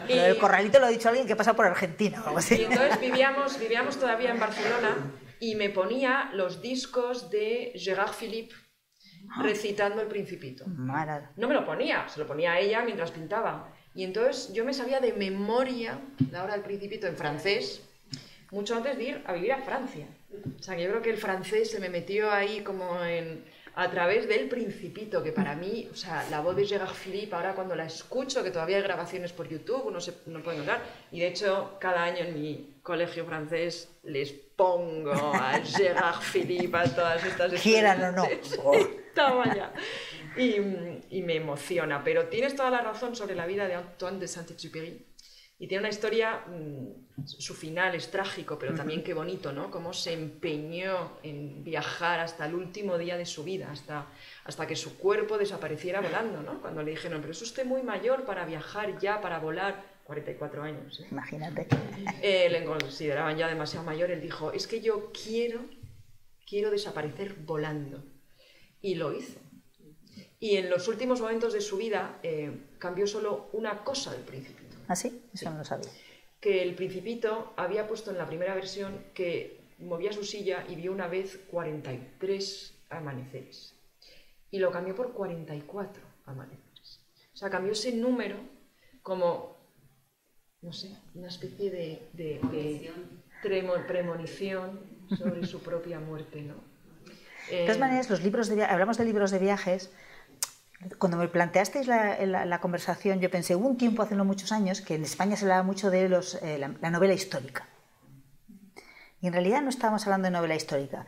El corralito lo ha dicho alguien que pasa por Argentina o algo así. Y entonces vivíamos todavía en Barcelona y me ponía los discos de Gérard Philippe recitando el Principito. No me lo ponía, se lo ponía a ella mientras pintaba. Y entonces yo me sabía de memoria la obra del Principito en francés, mucho antes de ir a vivir a Francia. O sea, que yo creo que el francés se me metió ahí como a través del Principito, que para mí, o sea, la voz de Gérard Philippe, ahora cuando la escucho, que todavía hay grabaciones por YouTube, no puede notar, y de hecho cada año en mi colegio francés les pongo a Gérard Philippe, a todas estas quieran o no. Toma. Y me emociona, pero tienes toda la razón sobre la vida de Antoine de Saint-Exupéry. Y tiene una historia, su final es trágico, pero también qué bonito, ¿no? Cómo se empeñó en viajar hasta el último día de su vida, hasta que su cuerpo desapareciera volando, ¿no? Cuando le dijeron, pero es usted muy mayor para viajar ya, para volar, 44 años. Imagínate. Le consideraban ya demasiado mayor, él dijo, es que yo quiero desaparecer volando. Y lo hizo. Y en los últimos momentos de su vida cambió solo una cosa del Principito. ¿Ah, sí? Eso no lo sabía. Que el Principito había puesto en la primera versión que movía su silla y vio una vez 43 amaneceres. Y lo cambió por 44 amaneceres. O sea, cambió ese número como, no sé, una especie de premonición sobre su propia muerte, ¿no? De todas maneras, hablamos de libros de viajes. Cuando me planteasteis la conversación, yo pensé, hubo un tiempo, hace no muchos años, que en España se hablaba mucho de la novela histórica. Y en realidad no estábamos hablando de novela histórica.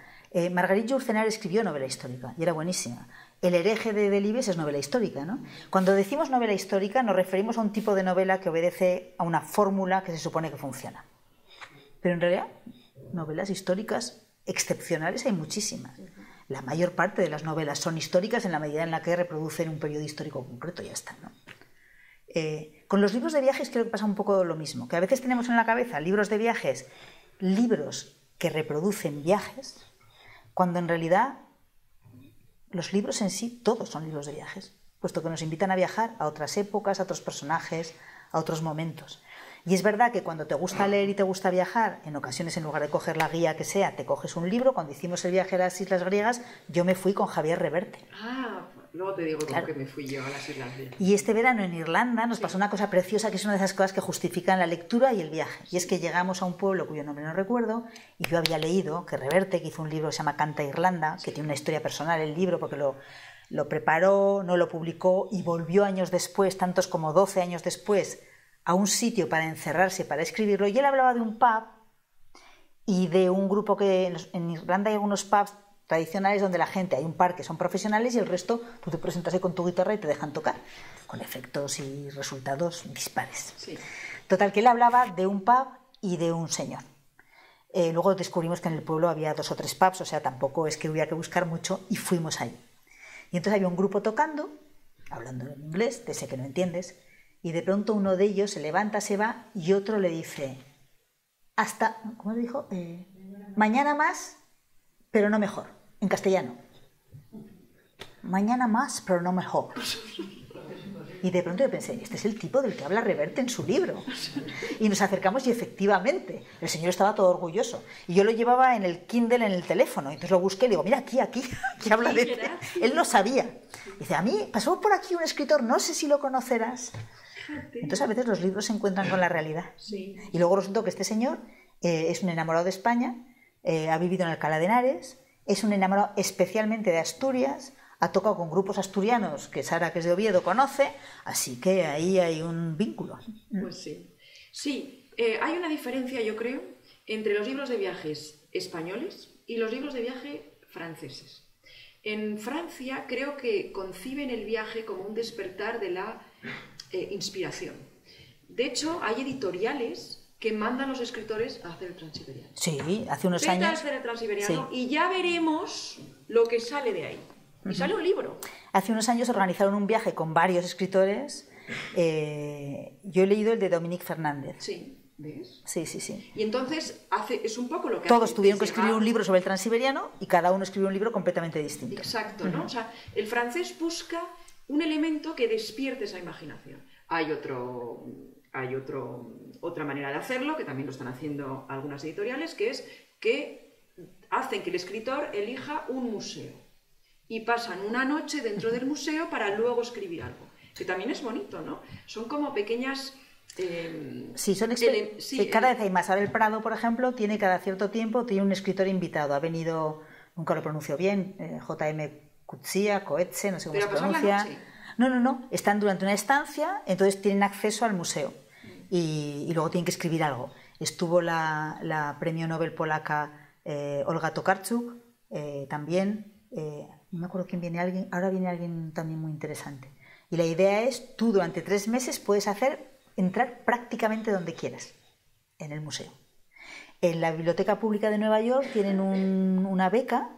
Marguerite Yourcenar escribió novela histórica y era buenísima. El hereje de Delibes es novela histórica, ¿no? Cuando decimos novela histórica nos referimos a un tipo de novela que obedece a una fórmula que se supone que funciona. Pero en realidad, novelas históricas excepcionales hay muchísimas. La mayor parte de las novelas son históricas en la medida en la que reproducen un periodo histórico concreto y ya está, ¿no? Con los libros de viajes creo que pasa un poco lo mismo, que a veces tenemos en la cabeza libros de viajes, libros que reproducen viajes, cuando en realidad los libros en sí todos son libros de viajes, puesto que nos invitan a viajar a otras épocas, a otros personajes, a otros momentos. Y es verdad que cuando te gusta leer y te gusta viajar, en ocasiones en lugar de coger la guía que sea, te coges un libro. Cuando hicimos el viaje a las Islas Griegas, yo me fui con Javier Reverte. Luego te digo Claro. cómo que me fui yo a las Islas Vírgenes. Y este verano en Irlanda nos pasó una cosa preciosa, que es una de esas cosas que justifican la lectura y el viaje. Y es que llegamos a un pueblo cuyo nombre no recuerdo, y yo había leído que Reverte, que hizo un libro que se llama Canta Irlanda, que tiene una historia personal el libro, porque lo preparó, no lo publicó y volvió años después, tantos como 12 años después, a un sitio para encerrarse, para escribirlo. Y él hablaba de un pub y de un grupo que en Irlanda hay algunos pubs tradicionales donde la gente, hay un par que son profesionales y el resto tú te presentas ahí con tu guitarra y te dejan tocar, con efectos y resultados dispares. Sí. Total, que él hablaba de un pub y de un señor. Luego descubrimos que en el pueblo había 2 o 3 pubs, o sea, tampoco es que hubiera que buscar mucho, y fuimos ahí. Y entonces había un grupo tocando, hablando en inglés, de ese que no entiendes, y de pronto uno de ellos se levanta, se va, y otro le dice, hasta, ¿cómo le dijo? Mañana más, pero no mejor, en castellano. Mañana más, pero no mejor. Y de pronto yo pensé, este es el tipo del que habla Reverte en su libro. Y nos acercamos y efectivamente, el señor estaba todo orgulloso. Y yo lo llevaba en el Kindle, en el teléfono. Entonces lo busqué y digo, mira, aquí habla de este. Él no sabía. Dice, a mí pasó por aquí un escritor, no sé si lo conocerás. Entonces a veces los libros se encuentran con la realidad. Sí. Y luego resultó que este señor es un enamorado de España, ha vivido en Alcalá de Henares, es un enamorado especialmente de Asturias, ha tocado con grupos asturianos que Sara, que es de Oviedo, conoce, así que ahí hay un vínculo. Pues sí. Sí, hay una diferencia, yo creo, entre los libros de viajes españoles y los libros de viaje franceses. En Francia creo que conciben el viaje como un despertar de la inspiración. De hecho, hay editoriales que mandan a los escritores a hacer el Transiberiano. Sí, hace unos Vete a años. hacer el Transiberiano Sí. y ya veremos lo que sale de ahí. Y sale un libro. Hace unos años organizaron un viaje con varios escritores. Yo he leído el de Dominique Fernández. Sí, ¿ves? Sí, sí, sí. Y entonces es un poco lo que Todos hace tuvieron que Desde escribir un Gaulle. libro sobre el Transiberiano y cada uno escribió un libro completamente distinto. Exacto, ¿no? O sea, el francés busca un elemento que despierte esa imaginación. Hay otra manera de hacerlo, que también lo están haciendo algunas editoriales, que es que hacen que el escritor elija un museo y pasan una noche dentro del museo para luego escribir algo, que también es bonito, ¿no? Son como pequeñas... Sí, cada vez hay más. Ahora el Prado, por ejemplo, tiene cada cierto tiempo tiene un escritor invitado. Ha venido, nunca lo pronuncio bien, J.M. Coetzee, no sé cómo se pronuncia. No, están durante una estancia, entonces tienen acceso al museo y luego tienen que escribir algo. Estuvo la premio Nobel polaca Olga Tokarczuk, también, no me acuerdo quién viene, ahora viene alguien también muy interesante. Y la idea es, tú durante 3 meses puedes entrar prácticamente donde quieras en el museo. En la Biblioteca Pública de Nueva York tienen una beca,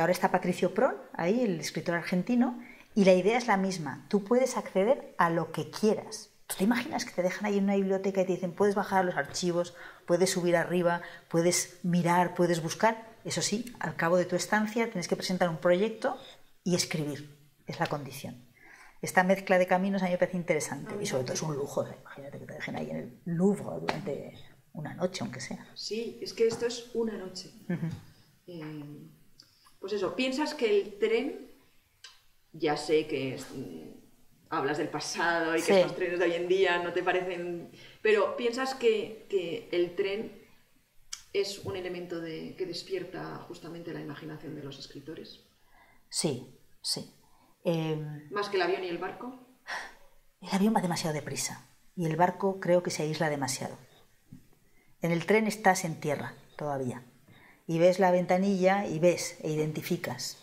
ahora está Patricio Prón, ahí, el escritor argentino, y la idea es la misma, tú puedes acceder a lo que quieras. ¿Tú te imaginas que te dejan ahí en una biblioteca y te dicen, puedes bajar los archivos, puedes subir arriba, puedes mirar, puedes buscar? Eso sí, al cabo de tu estancia tienes que presentar un proyecto y escribir, es la condición. Esta mezcla de caminos a mí me parece interesante y sobre todo es un lujo. Imagínate que te dejen ahí en el Louvre durante una noche, aunque sea. Sí, es que esto es una noche. Pues eso, piensas que el tren, ya sé que hablas del pasado y que estos trenes de hoy en día no te parecen, pero piensas que el tren es un elemento que despierta justamente la imaginación de los escritores. Sí, sí. ¿Más que el avión y el barco? El avión va demasiado deprisa y el barco creo que se aísla demasiado. En el tren estás en tierra todavía y ves la ventanilla y ves e identificas.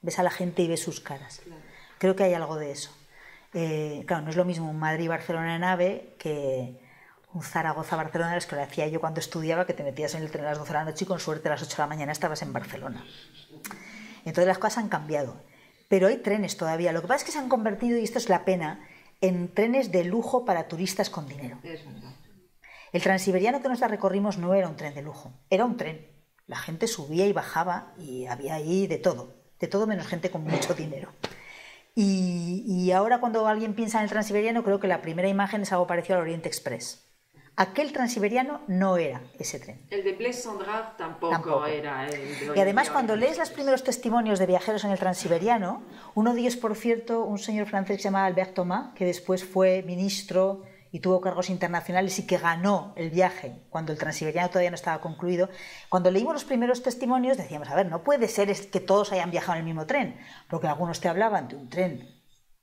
Ves a la gente y ves sus caras. Claro. Creo que hay algo de eso. Claro, no es lo mismo un Madrid-Barcelona en AVE que un Zaragoza-Barcelona, es que lo hacía yo cuando estudiaba, que te metías en el tren a las 12 de la noche y con suerte a las 8 de la mañana estabas en Barcelona. Entonces las cosas han cambiado. Pero hay trenes todavía. Lo que pasa es que se han convertido, y esto es la pena, en trenes de lujo para turistas con dinero. Es verdad. El Transiberiano que nos recorrimos no era un tren de lujo, era un tren. La gente subía y bajaba y había ahí de todo menos gente con mucho dinero. Y ahora cuando alguien piensa en el Transiberiano, creo que la primera imagen es algo parecido al Oriente Express. Aquel transiberiano no era ese tren. El de Blaise-Cendrars tampoco era el de... Y además, cuando lees los primeros testimonios de viajeros en el transiberiano, uno de ellos, por cierto, un señor francés que se llamaba Albert Thomas, que después fue ministro y tuvo cargos internacionales y que ganó el viaje cuando el transiberiano todavía no estaba concluido. Cuando leímos los primeros testimonios decíamos, a ver, no puede ser que todos hayan viajado en el mismo tren, porque algunos te hablaban de un tren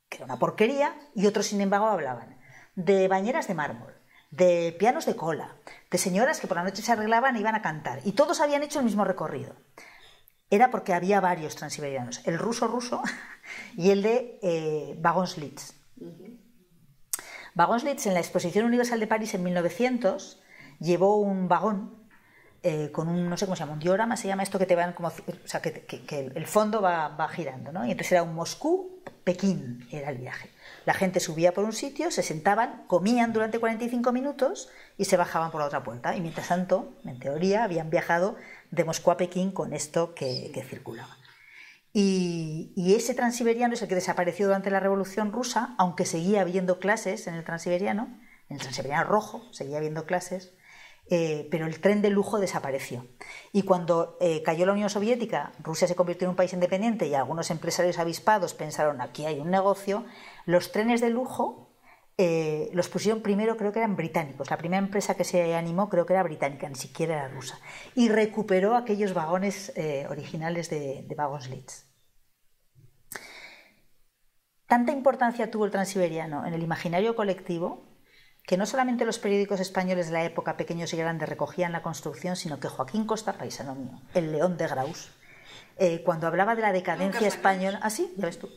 que era una porquería y otros, sin embargo, hablaban de bañeras de mármol, de pianos de cola, de señoras que por la noche se arreglaban e iban a cantar, y todos habían hecho el mismo recorrido. Era porque había varios transiberianos, el ruso y el de Wagons-Lits. Wagons-Lits, en la Exposición Universal de París en 1900, llevó un vagón con un, no sé cómo se llama, un diorama, se llama esto que te van como, o sea, que el fondo va girando, ¿no? Y entonces era un Moscú-Pekín, era el viaje. La gente subía por un sitio, se sentaban, comían durante 45 minutos y se bajaban por la otra puerta. Y mientras tanto, en teoría, habían viajado de Moscú a Pekín con esto que circulaba. Y ese transiberiano es el que desapareció durante la Revolución Rusa, aunque seguía habiendo clases en el transiberiano rojo, seguía habiendo clases, pero el tren de lujo desapareció. Y cuando cayó la Unión Soviética, Rusia se convirtió en un país independiente y algunos empresarios avispados pensaron, aquí hay un negocio, los trenes de lujo los pusieron primero, creo que eran británicos. La primera empresa que se animó creo que era británica, ni siquiera era rusa. Y recuperó aquellos vagones originales de Wagons-Lits. Tanta importancia tuvo el transiberiano en el imaginario colectivo que no solamente los periódicos españoles de la época, pequeños y grandes, recogían la construcción, sino que Joaquín Costa, paisano mío, el León de Graus, cuando hablaba de la decadencia española... Ah, sí, ya ves tú.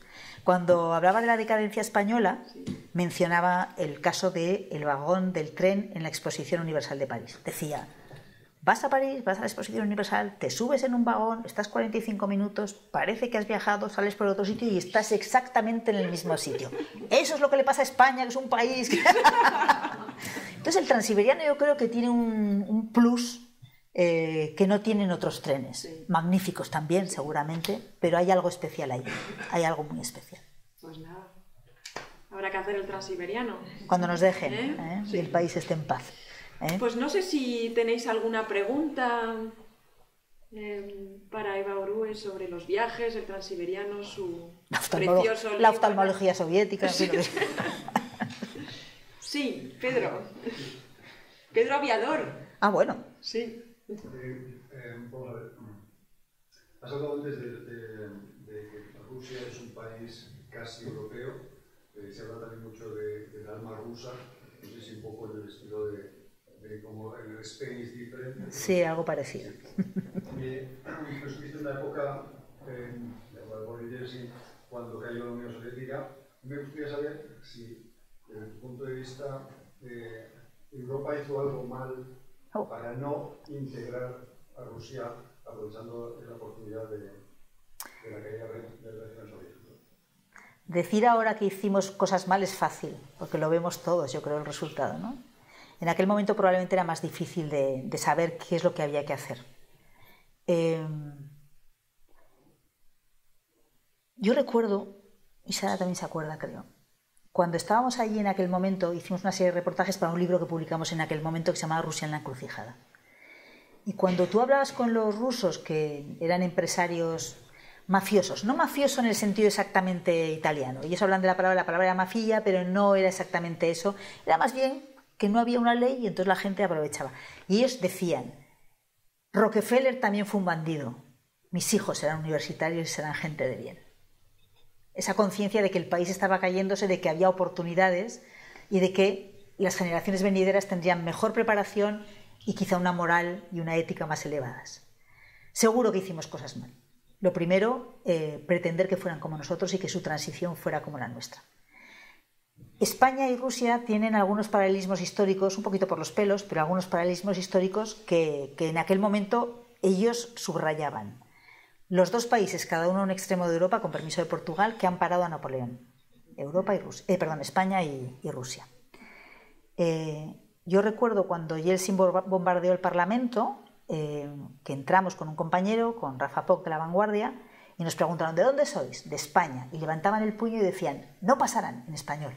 Cuando hablaba de la decadencia española, mencionaba el caso del vagón del tren en la Exposición Universal de París. Decía, vas a París, vas a la Exposición Universal, te subes en un vagón, estás 45 minutos, parece que has viajado, sales por otro sitio y estás exactamente en el mismo sitio. Eso es lo que le pasa a España, que es un país... Entonces el transiberiano yo creo que tiene un plus que no tienen otros trenes. Sí. Magníficos también, seguramente, pero hay algo especial ahí, hay algo muy especial. Pues nada, habrá que hacer el transiberiano. Cuando nos dejen, Sí. Y el país esté en paz. Pues no sé si tenéis alguna pregunta para Eva Orue sobre los viajes, el transiberiano, su precioso libro. La oftalmología soviética. Sí. Sí, Pedro. Pedro Aviador. Ah, bueno. Sí. Vamos a ver. Has hablado antes de que Rusia es un país casi europeo. Se habla también mucho del alma rusa. No sé si un poco en el estilo de como el Spain is different. Sí, algo parecido. Tú estuviste en una época cuando cayó la Unión Soviética. Me gustaría saber si, desde tu punto de vista, Europa hizo algo mal para no integrar a Rusia, aprovechando la oportunidad de la caída del régimen soviético. Decir ahora que hicimos cosas mal es fácil, porque lo vemos todos, yo creo, el resultado, ¿no? En aquel momento probablemente era más difícil de saber qué es lo que había que hacer. Yo recuerdo, y Sara también se acuerda, creo, cuando estábamos allí en aquel momento, hicimos una serie de reportajes para un libro que publicamos en aquel momento que se llamaba Rusia en la encrucijada. Y cuando tú hablabas con los rusos, que eran empresarios mafiosos, no mafioso en el sentido exactamente italiano, ellos hablan de la palabra era mafia, pero no era exactamente eso, era más bien que no había una ley y entonces la gente aprovechaba. Y ellos decían, Rockefeller también fue un bandido, mis hijos serán universitarios y serán gente de bien. Esa conciencia de que el país estaba cayéndose, de que había oportunidades y de que las generaciones venideras tendrían mejor preparación y quizá una moral y una ética más elevadas. Seguro que hicimos cosas mal. Lo primero, pretender que fueran como nosotros y que su transición fuera como la nuestra. España y Rusia tienen algunos paralelismos históricos, un poquito por los pelos, pero algunos paralelismos históricos que en aquel momento ellos subrayaban. Los dos países, cada uno en un extremo de Europa, con permiso de Portugal, que han parado a Napoleón. España y Rusia. Yo recuerdo cuando Yeltsin bombardeó el Parlamento, que entramos con un compañero, con Rafa Poc de La Vanguardia, y nos preguntaron, ¿de dónde sois? De España. Y levantaban el puño y decían, no pasarán, en español.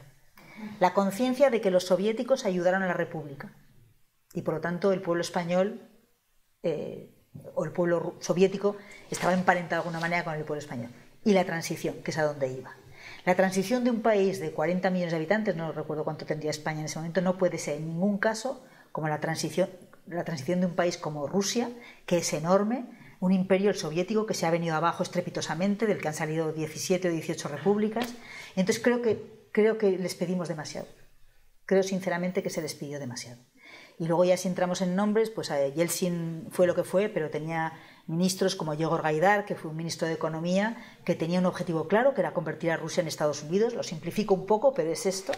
La conciencia de que los soviéticos ayudaron a la República. Y por lo tanto el pueblo español o el pueblo soviético estaba emparentado de alguna manera con el pueblo español. Y la transición, que es a donde iba. La transición de un país de 40 millones de habitantes, no recuerdo cuánto tendría España en ese momento, no puede ser en ningún caso como la transición de un país como Rusia, que es enorme, un imperio, el soviético, que se ha venido abajo estrepitosamente, del que han salido 17 o 18 repúblicas. Entonces creo que les pedimos demasiado. Creo sinceramente que se les pidió demasiado. Y luego ya si entramos en nombres, pues Yeltsin fue lo que fue, pero tenía ministros como Yegor Gaidar, que fue un ministro de Economía, que tenía un objetivo claro, que era convertir a Rusia en Estados Unidos. Lo simplifico un poco, pero es esto.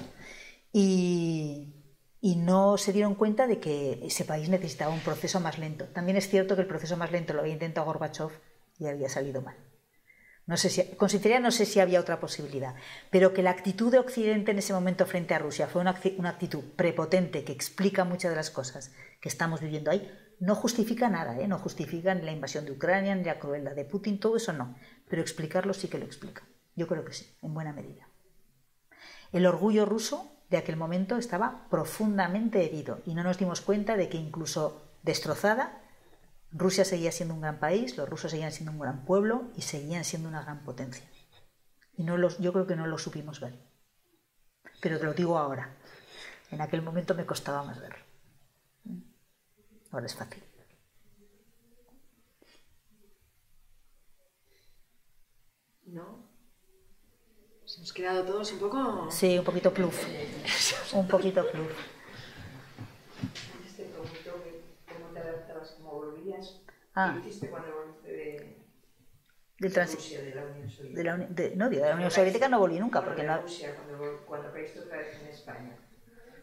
Y no se dieron cuenta de que ese país necesitaba un proceso más lento. También es cierto que el proceso más lento lo había intentado Gorbachev y había salido mal. Con sinceridad no sé si había otra posibilidad, pero que la actitud de Occidente en ese momento frente a Rusia fue una actitud prepotente que explica muchas de las cosas que estamos viviendo ahí. No justifica nada, no justifica ni la invasión de Ucrania, ni la crueldad de Putin, todo eso no, pero explicarlo sí que lo explica. Yo creo que sí, en buena medida. El orgullo ruso de aquel momento estaba profundamente herido y no nos dimos cuenta de que incluso destrozada, Rusia seguía siendo un gran país, los rusos seguían siendo un gran pueblo y seguían siendo una gran potencia. Y yo creo que no lo supimos ver. Pero te lo digo ahora. En aquel momento me costaba más verlo. Ahora es fácil. ¿No? Nos hemos quedado todos un poco... Sí, un poquito pluf. Un poquito pluf. Antes te preguntó cómo te adaptabas, cómo volvías. ¿Qué hiciste cuando volviste de Rusia, de la Unión Soviética? De la Unión Soviética no volví nunca. Porque de Rusia, cuando caíste otra vez en España.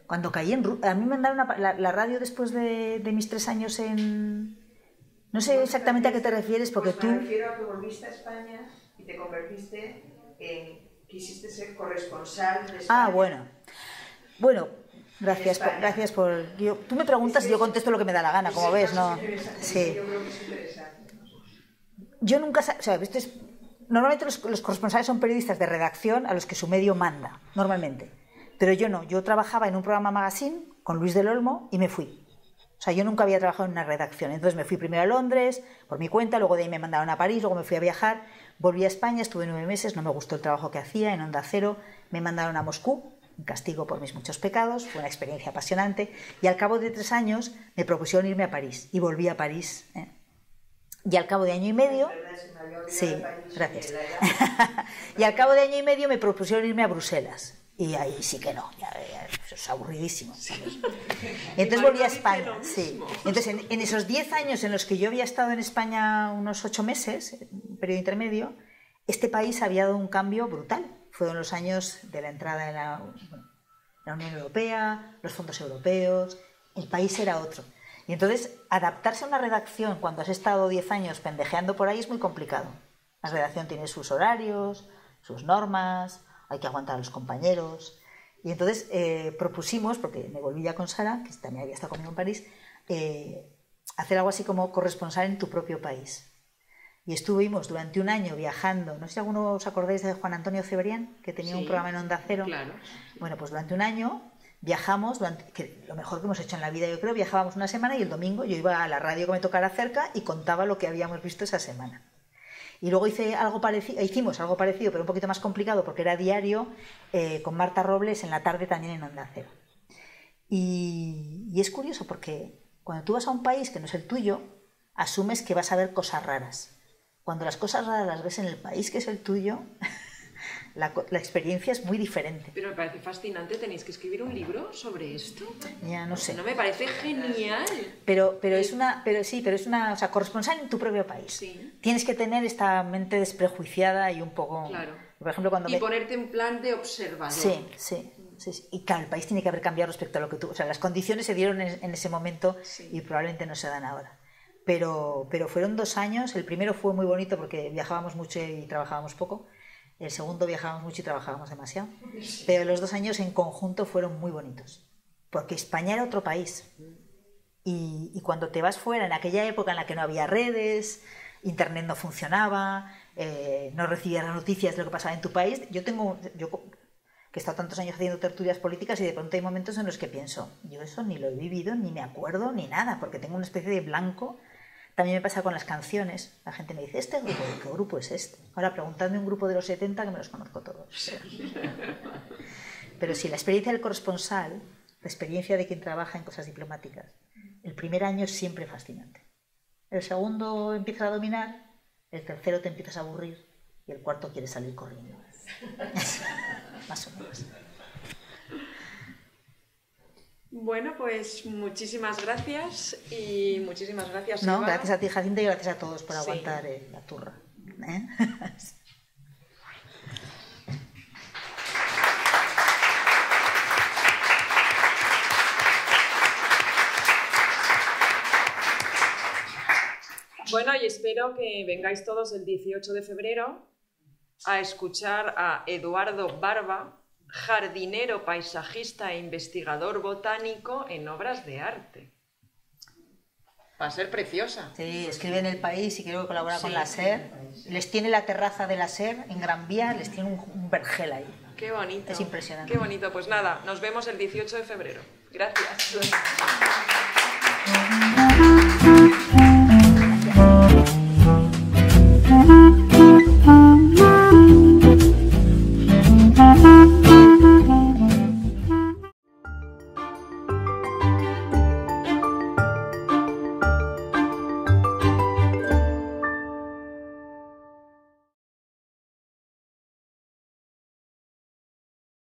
Cuando caí en Rusia... A mí me mandaron la radio después de mis 3 años en... No sé exactamente a qué te refieres, porque pues tú... Me refiero a que volviste a España y te convertiste en... Quisiste ser corresponsal de España. Bueno, gracias por... Tú me preguntas y yo contesto lo que me da la gana, como ves, ¿no? Sí. Yo creo que es interesante. Yo nunca... O sea, normalmente los corresponsales son periodistas de redacción a los que su medio manda, normalmente. Pero yo no. Yo trabajaba en un programa magazine con Luis del Olmo y me fui. O sea, yo nunca había trabajado en una redacción. Entonces me fui primero a Londres, por mi cuenta, luego de ahí me mandaron a París, luego me fui a viajar, volví a España, estuve 9 meses, no me gustó el trabajo que hacía en Onda Cero, me mandaron a Moscú, un castigo por mis muchos pecados, fue una experiencia apasionante, y al cabo de 3 años me propusieron irme a París, y volví a París. Y al cabo de año y medio... Sí, gracias. Y al cabo de año y medio me propusieron irme a Bruselas. Y ahí sí que no, ya es aburridísimo. Entonces volví a España. Sí. Entonces en esos 10 años en los que yo había estado en España unos 8 meses, un periodo intermedio, este país había dado un cambio brutal. Fueron los años de la entrada en la Unión Europea, los fondos europeos, el país era otro. Y entonces adaptarse a una redacción cuando has estado 10 años pendejeando por ahí es muy complicado. La redacción tiene sus horarios, sus normas... hay que aguantar a los compañeros. Y entonces propusimos, porque me volví ya con Sara, que también había estado conmigo en París, hacer algo así como corresponsal en tu propio país. Y estuvimos durante un año viajando, no sé si alguno os acordáis de Juan Antonio Cebrián, que tenía un programa en Onda Cero. Claro. Bueno, pues durante un año viajamos, que lo mejor que hemos hecho en la vida, yo creo, viajábamos una semana y el domingo yo iba a la radio que me tocara cerca y contaba lo que habíamos visto esa semana. Y luego hicimos algo parecido, pero un poquito más complicado, porque era diario, con Marta Robles en la tarde también en Onda Cero. Y es curioso porque cuando tú vas a un país que no es el tuyo, asumes que vas a ver cosas raras. Cuando las cosas raras las ves en el país que es el tuyo, la experiencia es muy diferente. Pero me parece fascinante, tenéis que escribir un libro sobre esto. Ya, no sé. No, me parece genial. Pero es una, o sea, corresponsal en tu propio país. Sí. Tienes que tener esta mente desprejuiciada y un poco... Claro. Por ejemplo, cuando ponerte en plan de observador. Sí. Y claro, el país tiene que haber cambiado respecto a lo que tú... O sea, las condiciones se dieron en ese momento y probablemente no se dan ahora. Pero fueron 2 años. El primero fue muy bonito porque viajábamos mucho y trabajábamos poco. El segundo viajábamos mucho y trabajábamos demasiado. Pero los 2 años en conjunto fueron muy bonitos. Porque España era otro país. Y cuando te vas fuera, en aquella época en la que no había redes, internet no funcionaba, no recibías las noticias de lo que pasaba en tu país, que que he estado tantos años haciendo tertulias políticas y de pronto hay momentos en los que pienso, yo eso ni lo he vivido, ni me acuerdo, ni nada, porque tengo una especie de blanco. También me pasa con las canciones. La gente me dice, ¿este grupo? ¿Qué grupo es este? Ahora, preguntadme un grupo de los 70 que me los conozco todos. Pero sí, la experiencia del corresponsal, la experiencia de quien trabaja en cosas diplomáticas, el primer año es siempre fascinante. El segundo empieza a dominar, el tercero te empiezas a aburrir y el cuarto quiere salir corriendo. Más o menos. Bueno, pues muchísimas gracias y muchísimas gracias, No, Eva. gracias a ti, Jacinta, y gracias a todos por aguantar la turra. Bueno, y espero que vengáis todos el 18 de febrero a escuchar a Eduardo Barba, jardinero, paisajista e investigador botánico en obras de arte. Va a ser preciosa. Sí, escribe en El País y creo que colabora con la SER. Les tiene la terraza de la SER en Gran Vía, les tiene un vergel ahí. Qué bonito. Es impresionante. Qué bonito. Pues nada, nos vemos el 18 de febrero. Gracias.